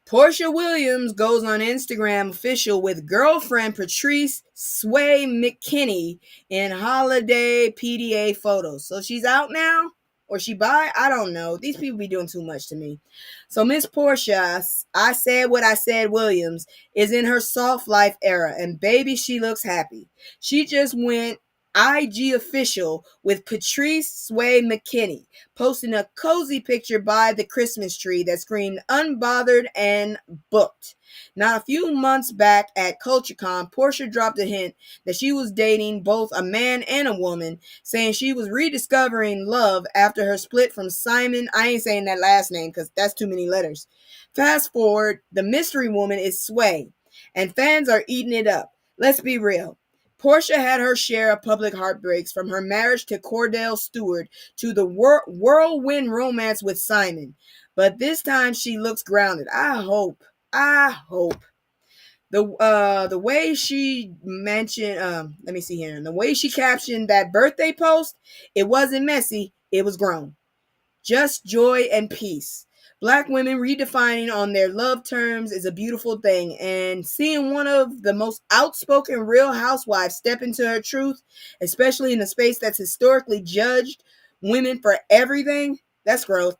Portia Williams goes on Instagram official with girlfriend Patrice Sway McKinney in holiday PDA photos. So she's out now? Or she bi? I don't know. These people be doing too much to me. So Miss Portia, I said what I said Williams, is in her soft life era. And baby, she looks happy. She just went IG official with Patrice Sway McKinney, posting a cozy picture by the Christmas tree that screamed unbothered and booked. Now, a few months back at CultureCon, Portia dropped a hint that she was dating both a man and a woman, saying she was rediscovering love after her split from Simon. I ain't saying that last name because that's too many letters. Fast forward, the mystery woman is Sway, and fans are eating it up. Let's be real. Portia had her share of public heartbreaks, from her marriage to Cordell Stewart to the whirlwind romance with Simon. But this time she looks grounded. I hope. The way she mentioned, let me see here, and the way she captioned that birthday post, it wasn't messy, it was grown. Just joy and peace. Black women redefining on their love terms is a beautiful thing, and seeing one of the most outspoken real housewives step into her truth, especially in a space that's historically judged women for everything, that's growth.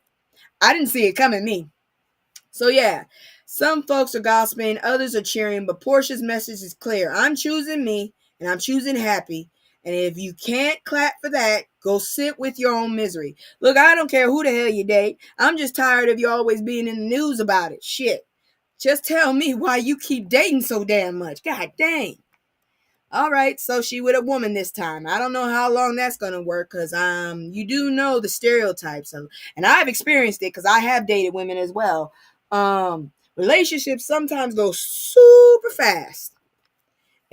I didn't see it coming, me. So yeah, some folks are gossiping, others are cheering, but Portia's message is clear. I'm choosing me, and I'm choosing happy. And if you can't clap for that, go sit with your own misery. Look, I don't care who the hell you date. I'm just tired of you always being in the news about it. Shit. Just tell me why you keep dating so damn much. God dang. All right, so she with a woman this time. I don't know how long that's gonna work, because you do know the stereotypes of, and I've experienced it because I have dated women as well. Relationships sometimes go super fast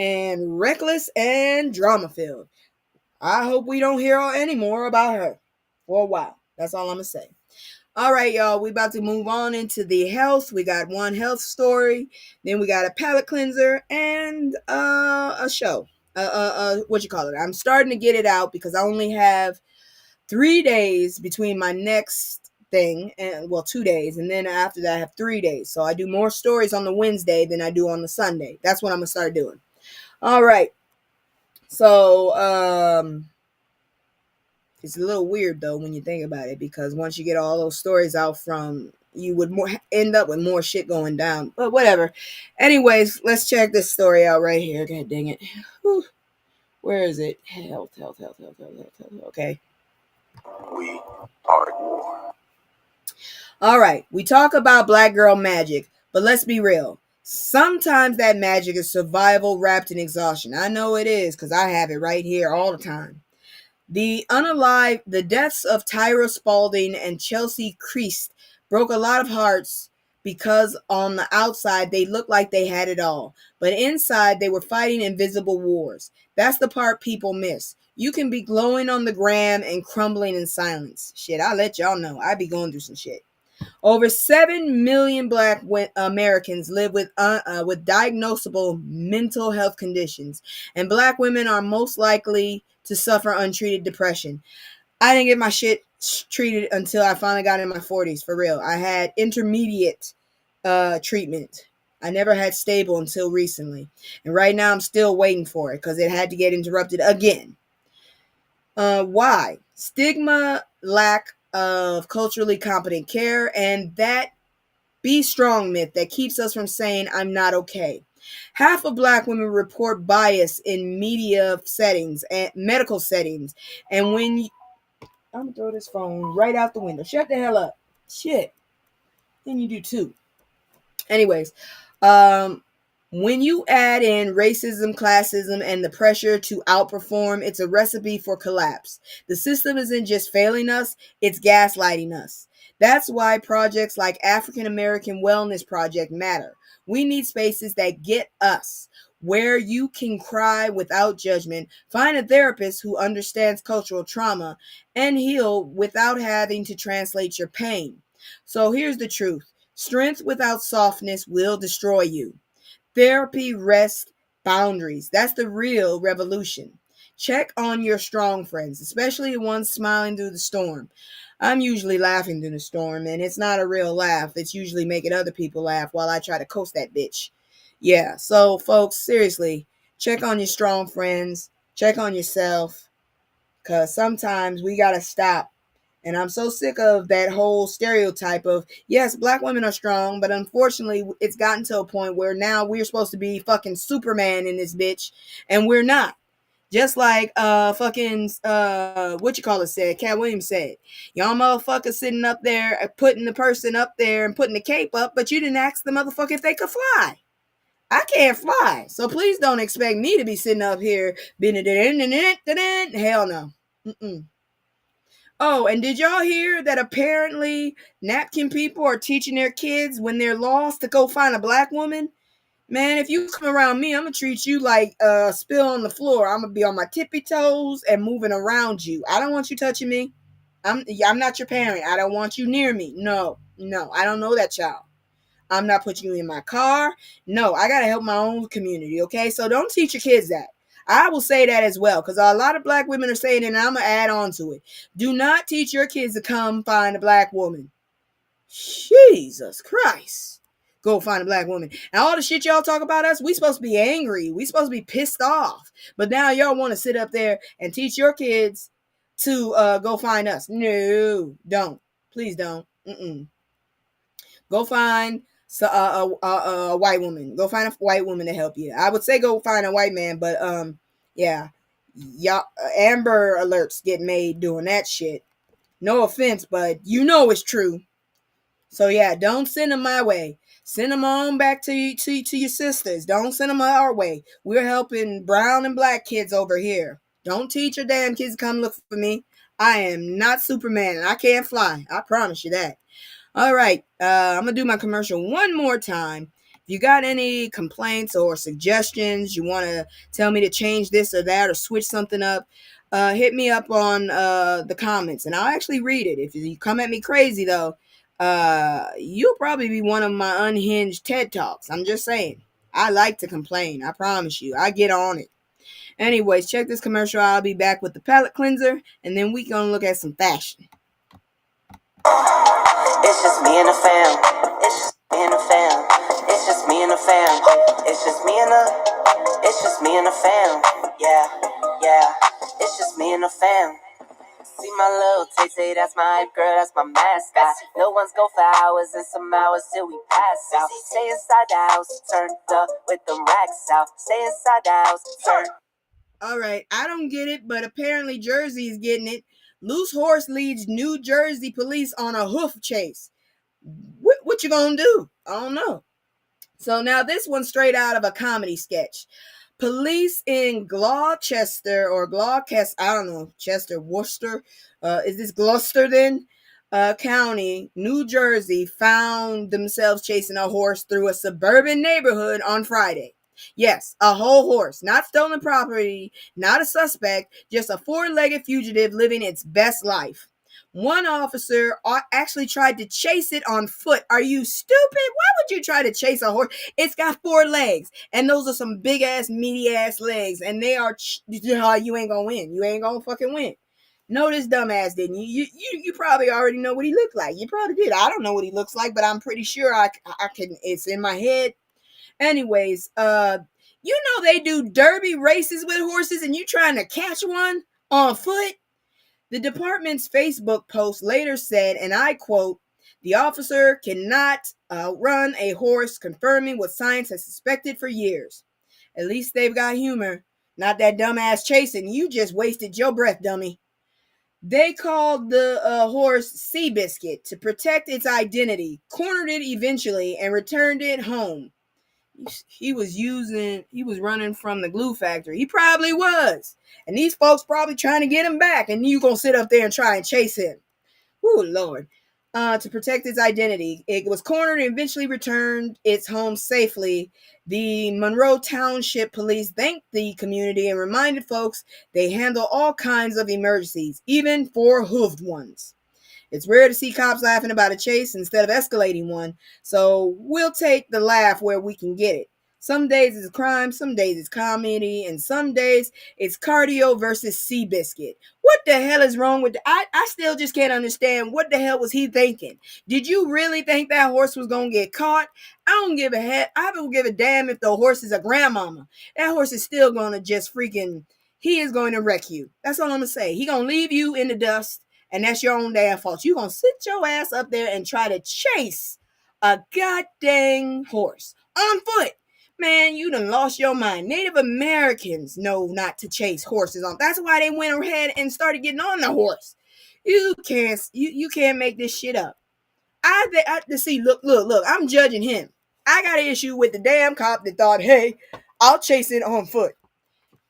and reckless and drama filled. I hope we don't hear any more about her for a while. That's all I'm gonna say. All right, y'all, we about to move on into the health. We got one health story, then we got a palate cleanser, and a show. What you call it? I'm starting to get it out because I only have 3 days between my next thing, and well, 2 days, and then after that I have 3 days. So I do more stories on the Wednesday than I do on the Sunday. That's what I'm gonna start doing. All right. So it's a little weird though when you think about it, because once you get all those stories out from, you would end up with more shit going down. But whatever. Anyways, let's check this story out right here. God dang it. Whew. Where is it? Health. Okay. We are at war. All right. We talk about black girl magic, but let's be real. Sometimes that magic is survival wrapped in exhaustion. I know it is, because I have it right here all the time. The deaths of Tyra Spalding and Chelsea Creast broke a lot of hearts, because on the outside they looked like they had it all, but inside they were fighting invisible wars. That's the part people miss. You can be glowing on the gram and crumbling in silence. Shit, I'll let y'all know. I be going through some shit. Over 7 million Black Americans live with diagnosable mental health conditions, and Black women are most likely to suffer untreated depression. I didn't get my shit treated until I finally got in my 40s, for real. I had intermediate treatment. I never had stable until recently. And right now I'm still waiting for it because it had to get interrupted again. Why? Stigma, lack of culturally competent care, and that be strong myth that keeps us from saying I'm not okay. Half of Black women report bias in media settings and medical settings. And I'm gonna throw this phone right out the window. Shut the hell up. Shit. Then you do too. Anyways, um, when you add in racism, classism, and the pressure to outperform, it's a recipe for collapse. The system isn't just failing us, it's gaslighting us. That's why projects like African American Wellness Project matter. We need spaces that get us, where you can cry without judgment, find a therapist who understands cultural trauma, and heal without having to translate your pain. So here's the truth. Strength without softness will destroy you. Therapy, rest, boundaries. That's the real revolution. Check on your strong friends, especially the ones smiling through the storm. I'm usually laughing through the storm, and it's not a real laugh. It's usually making other people laugh while I try to coast that bitch. Yeah, so folks, seriously, check on your strong friends. Check on yourself, because sometimes we got to stop. And I'm so sick of that whole stereotype of, yes, Black women are strong, but unfortunately, it's gotten to a point where now we're supposed to be fucking Superman in this bitch, and we're not. Just like what you call it said, Cat Williams said, y'all motherfuckers sitting up there, putting the person up there and putting the cape up, but you didn't ask the motherfucker if they could fly. I can't fly, so please don't expect me to be sitting up here being hell no. Mm-mm. Oh, and did y'all hear that apparently napkin people are teaching their kids when they're lost to go find a Black woman? Man, if you come around me, I'm gonna treat you like a spill on the floor. I'm gonna be on my tippy toes and moving around you. I don't want you touching me. I'm not your parent. I don't want you near me. No, no, I don't know that child. I'm not putting you in my car. No, I gotta help my own community. Okay, so don't teach your kids that. I will say that as well, because a lot of black women are saying it, and I'm gonna add on to it. Do not teach your kids to come find a black woman. Jesus Christ. Go find a black woman. And all the shit y'all talk about us, we supposed to be angry. We supposed to be pissed off. But now y'all want to sit up there and teach your kids to go find us. No, don't. Please don't. Go find a white woman. Go find a white woman to help you. I would say go find a white man, but yeah. Y'all Amber alerts get made doing that shit. No offense, but you know it's true. So yeah, don't send them my way. Send them on back to your sisters. Don't send them our way. We're helping brown and black kids over here. Don't teach your damn kids to come look for me. I am not Superman and I can't fly. I promise you that. All right, I'm gonna do my commercial one more time. If you got any complaints or suggestions, you want to tell me to change this or that or switch something up, hit me up on the comments and I'll actually read it. If you come at me crazy though, you'll probably be one of my unhinged TED Talks. I'm just saying. I like to complain. I promise you. I get on it. Anyways, check this commercial. I'll be back with the palette cleanser and then we gonna look at some fashion. It's just me and the fam. It's just me and the fam. It's just me and the fam. It's just me and the. It's just me and the fam. Yeah, yeah. It's just me and the fam. See my little Tay, that's my hype girl, that's my mascot. No one's go for hours and some hours till we pass out. Stay inside the house, turned up with them racks out. Stay inside the house, turned. All right, I don't get it, but apparently Jersey is getting it. Loose horse leads New Jersey police on a hoof chase. What you gonna do? I don't know. So now this one's straight out of a comedy sketch. Police in Gloucester or Gloucester, I don't know, Chester, Worcester, is this Gloucester then? County, New Jersey, found themselves chasing a horse through a suburban neighborhood on Friday. Yes, a whole horse, not stolen property, not a suspect, just a four-legged fugitive living its best life. One officer actually tried to chase it on foot. Are you stupid? Why would you try to chase a horse? It's got four legs, and those are some big ass, meaty ass legs, and they are. You ain't gonna win. You ain't gonna fucking win. No, this dumbass didn't. You probably already know what he looked like. You probably did. I don't know what he looks like, but I'm pretty sure I can. It's in my head. Anyways, you know they do derby races with horses, and you trying to catch one on foot. The department's Facebook post later said, and I quote, "The officer cannot run a horse, confirming what science has suspected for years." At least they've got humor. Not that dumbass chasing. You just wasted your breath, dummy. They called the horse Seabiscuit to protect its identity, cornered it eventually, and returned it home. He was running from the glue factory. He probably was. And these folks probably trying to get him back. And you gonna sit up there and try and chase him. Oh, Lord. To protect its identity. It was cornered and eventually returned its home safely. The Monroe Township Police thanked the community and reminded folks they handle all kinds of emergencies, even for hooved ones. It's rare to see cops laughing about a chase instead of escalating one, so we'll take the laugh where we can get it. Some days it's crime, some days it's comedy, and some days it's cardio versus Seabiscuit. What the hell is wrong with I still just can't understand what the hell was he thinking. Did you really think that horse was going to get caught? I don't give a heck. I don't give a damn if the horse is a grandmama. That horse is still going to just freaking, he is going to wreck you. That's all I'm going to say. He going to leave you in the dust. And that's your own damn fault. You gonna sit your ass up there and try to chase a goddamn horse on foot. Man, you done lost your mind. Native Americans know not to chase horses on. That's why they went ahead and started getting on the horse. You can't make this shit up. I see, look, I'm judging him. I got an issue with the damn cop that thought, hey, I'll chase it on foot.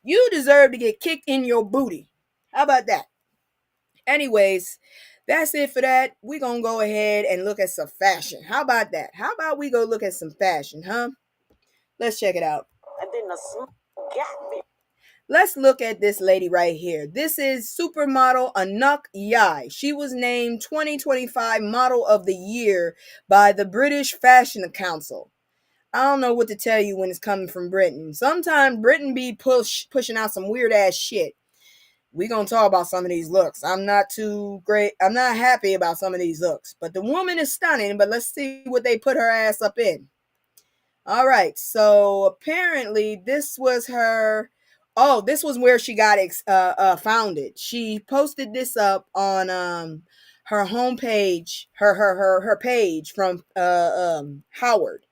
You deserve to get kicked in your booty. How about that? Anyways, that's it for that. We're going to go ahead and look at some fashion. How about that? How about we go look at some fashion, huh? Let's check it out. And then the got me. Let's look at this lady right here. This is supermodel Anuk Yai. She was named 2025 Model of the Year by the British Fashion Council. I don't know what to tell you when it's coming from Britain. Sometimes Britain be pushing out some weird ass shit. We gonna talk about some of these looks. I'm not too great. I'm not happy about some of these looks. But the woman is stunning. But let's see what they put her ass up in. All right. So apparently this was her. Oh, this was where she got founded. She posted this up on her homepage, her page from Howard,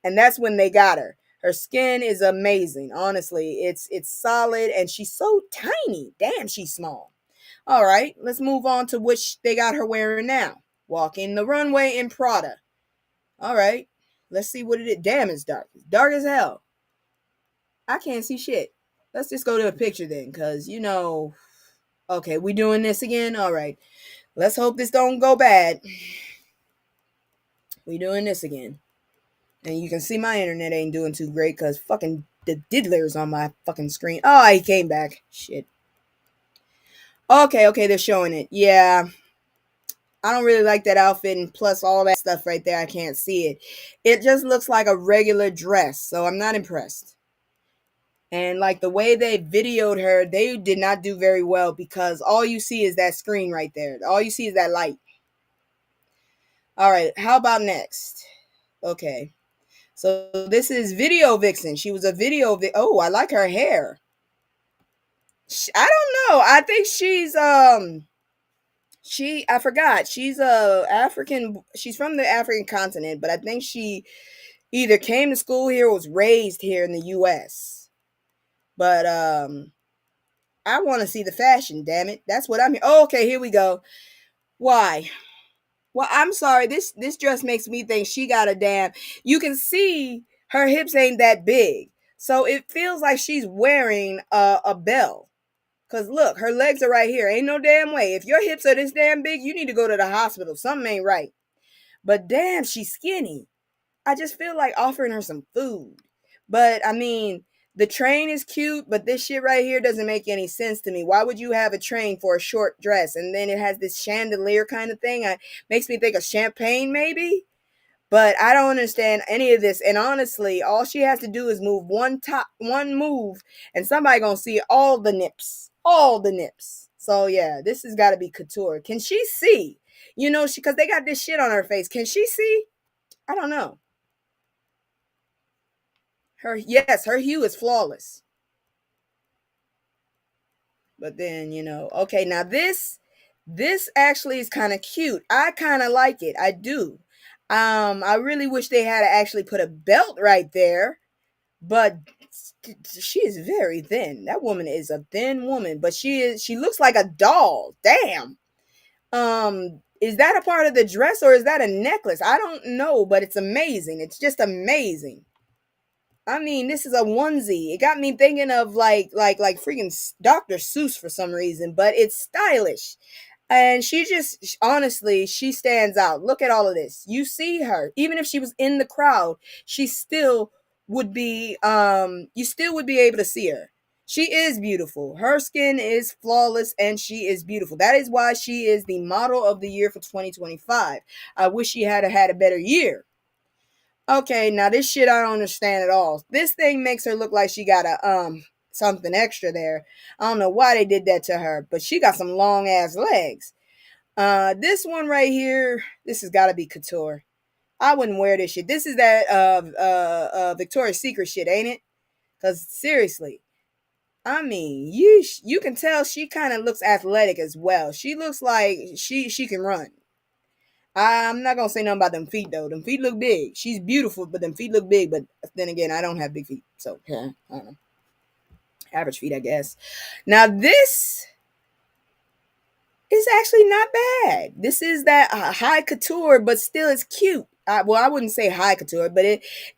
and that's when they got her. Her skin is amazing. Honestly, it's solid, and she's so tiny. Damn, she's small. All right, let's move on to which they got her wearing now. Walking the runway in Prada. All right, let's see what it is. Damn, it's dark. It's dark as hell. I can't see shit. Let's just go to a picture then, because, okay, we doing this again? All right. Let's hope this don't go bad. We doing this again. And you can see my internet ain't doing too great because fucking the diddler's on my fucking screen. Oh, he came back. Shit. Okay, they're showing it. Yeah. I don't really like that outfit, and plus all that stuff right there, I can't see it. It just looks like a regular dress, so I'm not impressed. And like the way they videoed her, they did not do very well because all you see is that screen right there. All you see is that light. All right, how about next? Okay. So this is Video Vixen. She was a oh, I like her hair. I don't know. I think she's I forgot. She's African. She's from the African continent, but I think she either came to school here or was raised here in the US. But I want to see the fashion, damn it. That's what I'm here. Oh, okay, here we go. Why? Well, I'm sorry. This dress makes me think she got a damn. You can see her hips ain't that big. So it feels like she's wearing a bell. Cause look, her legs are right here. Ain't no damn way. If your hips are this damn big, you need to go to the hospital. Something ain't right. But damn, she's skinny. I just feel like offering her some food. But I mean, the train is cute, but this shit right here doesn't make any sense to me. Why would you have a train for a short dress? And then it has this chandelier kind of thing. Makes me think of champagne, maybe. But I don't understand any of this. And honestly, all she has to do is move one move, and somebody gonna see all the nips. All the nips. So yeah, this has got to be couture. Can she see? Because they got this shit on her face. Can she see? I don't know. Her hue is flawless. But then, okay, now this actually is kind of cute. I kind of like it. I do. I really wish they had actually put a belt right there, but she is very thin. That woman is a thin woman, but she looks like a doll. Damn. Is that a part of the dress or is that a necklace? I don't know, but it's amazing. It's just amazing. I mean, this is a onesie. It got me thinking of like freaking Dr. Seuss for some reason, but it's stylish. And honestly, she stands out. Look at all of this. You see her. Even if she was in the crowd, she still would be, you still would be able to see her. She is beautiful. Her skin is flawless and she is beautiful. That is why she is the model of the year for 2025. I wish she had a better year. Okay, now this shit I don't understand at all. This thing makes her look like she got a something extra there. I don't know why they did that to her, but she got some long ass legs. This one right here, this has got to be couture. I wouldn't wear this shit. This is that Victoria's Secret shit, ain't it? Cuz seriously, I mean, you can tell she kind of looks athletic as well. She looks like she can run. I'm not gonna say nothing about them feet though. Them feet look big. She's beautiful, but them feet look big. But then again, I don't have big feet, so yeah, I don't know. Average feet, I guess. Now this is actually not bad. This is that high couture, but still it's cute. I wouldn't say high couture, but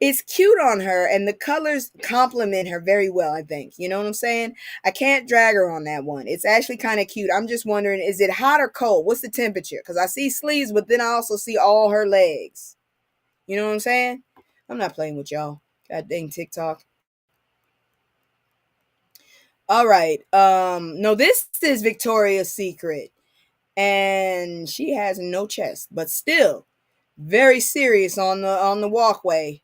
it's cute on her, and the colors complement her very well, I think. You know what I'm saying? I can't drag her on that one. It's actually kind of cute. I'm just wondering, is it hot or cold? What's the temperature? Because I see sleeves, but then I also see all her legs. You know what I'm saying? I'm not playing with y'all. God dang TikTok. All right. No, this is Victoria's Secret. And she has no chest, but still very serious on the walkway.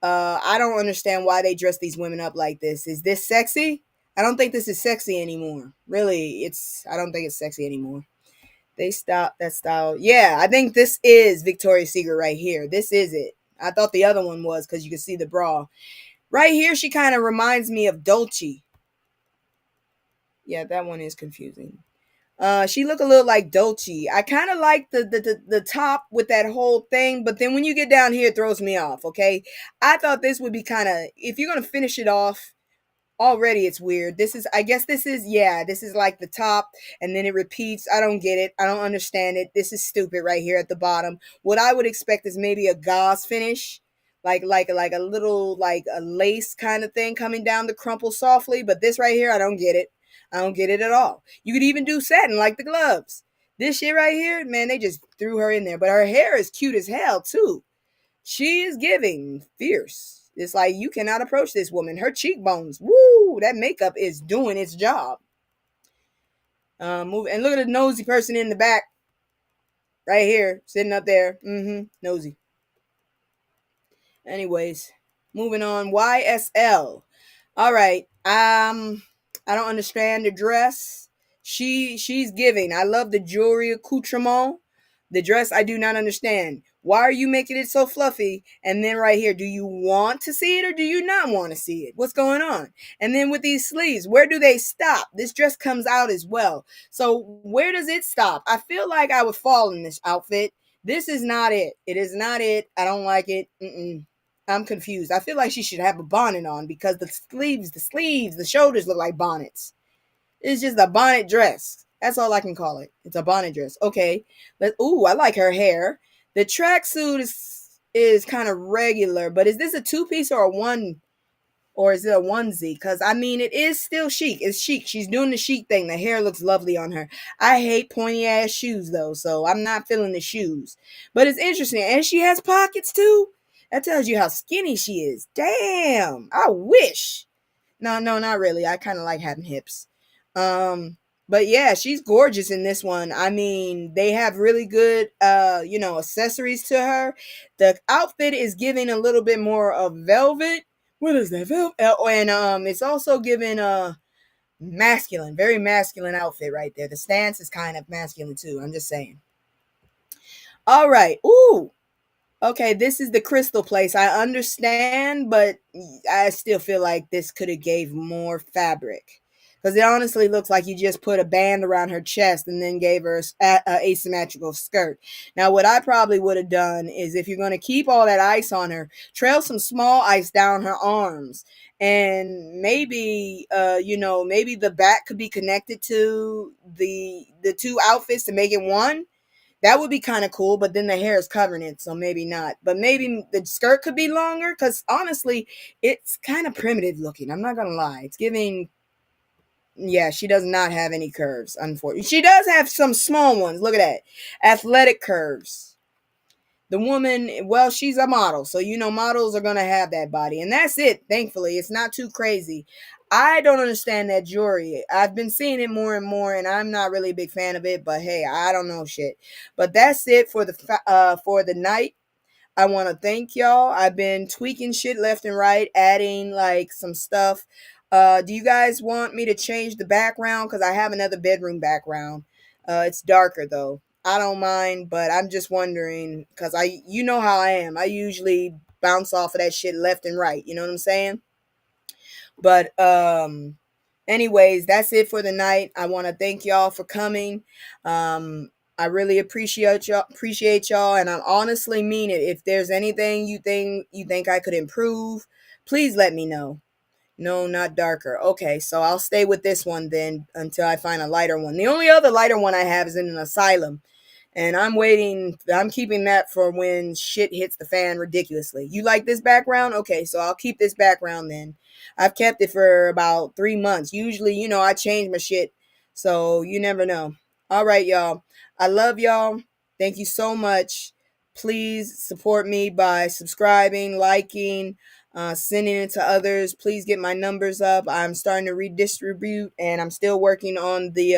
I don't understand why they dress these women up like this. Is this sexy? I don't think this is sexy anymore. Really, I don't think it's sexy anymore. They stopped that style. Yeah, I think this is Victoria's Secret right here. This is it. I thought the other one was because you can see the bra. Right here, she kind of reminds me of Dolce. Yeah, that one is confusing. She look a little like Dolce. I kind of like the top with that whole thing, but then when you get down here, it throws me off. Okay, I thought this would be kind of, if you're gonna finish it off. Already it's weird. I guess this is like the top and then it repeats. I don't get it. I don't understand it. This is stupid right here at the bottom. What I would expect is maybe a gauze finish, like a little like a lace kind of thing coming down the crumple softly, but this right here I don't get it. I don't get it at all. You could even do satin like the gloves. This shit right here, man, they just threw her in there, but her hair is cute as hell too. She is giving fierce. It's like you cannot approach this woman. Her cheekbones, woo, that makeup is doing its job. Move and look at the nosy person in the back, right here, sitting up there. Nosy. Anyways, moving on. YSL. All right. I don't understand the dress. She's giving. I love the jewelry accoutrement. The dress I do not understand. Why are you making it so fluffy? And then right here, do you want to see it or do you not want to see it? What's going on? And then with these sleeves, where do they stop? This dress comes out as well. So where does it stop? I feel like I would fall in this outfit. This is not it. It is not it. I don't like it. I'm confused. I feel like she should have a bonnet on because the shoulders look like bonnets. It's just a bonnet dress. That's all I can call it. It's a bonnet dress. Okay. I like her hair. The tracksuit is kind of regular, but is this a two-piece or a one, or is it a onesie? Because I mean, it is still chic. It's chic. She's doing the chic thing. The hair looks lovely on her. I hate pointy ass shoes though, so I'm not feeling the shoes. But it's interesting, and she has pockets too. That tells you how skinny she is. Damn, I wish. No, not really. I kind of like having hips. Um, but yeah, she's gorgeous in this one. I mean, they have really good, accessories to her. The outfit is giving a little bit more of velvet. What is that? Velvet? And it's also giving a masculine, very masculine outfit right there. The stance is kind of masculine too. I'm just saying. All right. Ooh, okay, this is the crystal place. I understand, but I still feel like this could have gave more fabric. Because it honestly looks like you just put a band around her chest and then gave her a asymmetrical skirt. Now, what I probably would have done is if you're going to keep all that ice on her, trail some small ice down her arms. And maybe, maybe the back could be connected to the two outfits to make it one. That would be kind of cool, but then the hair is covering it, so maybe not. But maybe the skirt could be longer, because honestly, it's kind of primitive looking. I'm not going to lie. It's giving, yeah, she does not have any curves, unfortunately. She does have some small ones. Look at that. Athletic curves. The woman, well, she's a model, so models are gonna have that body, and that's it. Thankfully, it's not too crazy. I don't understand that jewelry. I've been seeing it more and more, and I'm not really a big fan of it. But hey, I don't know shit. But that's it for the night. I want to thank y'all. I've been tweaking shit left and right, adding like some stuff. Do you guys want me to change the background? Because I have another bedroom background. It's darker though. I don't mind, but I'm just wondering because you know how I am. I usually bounce off of that shit left and right. You know what I'm saying? But anyways, that's it for the night. I want to thank y'all for coming. I really appreciate y'all, and I honestly mean it. If there's anything you think I could improve, please let me know. No, not darker. Okay, so I'll stay with this one then until I find a lighter one. The only other lighter one I have is in an asylum. And I'm keeping that for when shit hits the fan ridiculously. You like this background? Okay, so I'll keep this background then. I've kept it for about 3 months. Usually, I change my shit. So you never know. All right, y'all. I love y'all. Thank you so much. Please support me by subscribing, liking, sending it to others. Please get my numbers up. I'm starting to redistribute, and I'm still working on the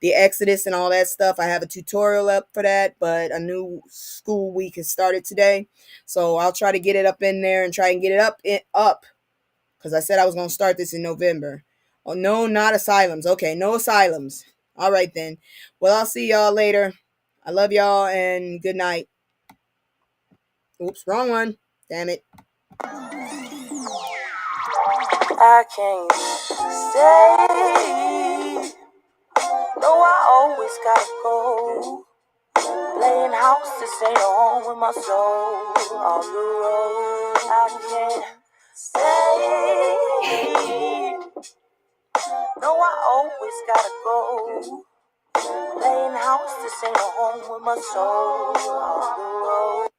the Exodus and all that stuff. I have a tutorial up for that, but a new school week has started today, so I'll try to get it up in there and try and get it up because I said I was going to start this in November. Oh no, not asylums. Okay, no asylums. All right then. Well, I'll see y'all later. I love y'all and good night. Oops, wrong one. Damn it. I can't stay. No, I always gotta go. Playing house, this ain't a home with my soul. On the road, I can't stay. No, I always gotta go. Playing house, this ain't a home with my soul. On the road.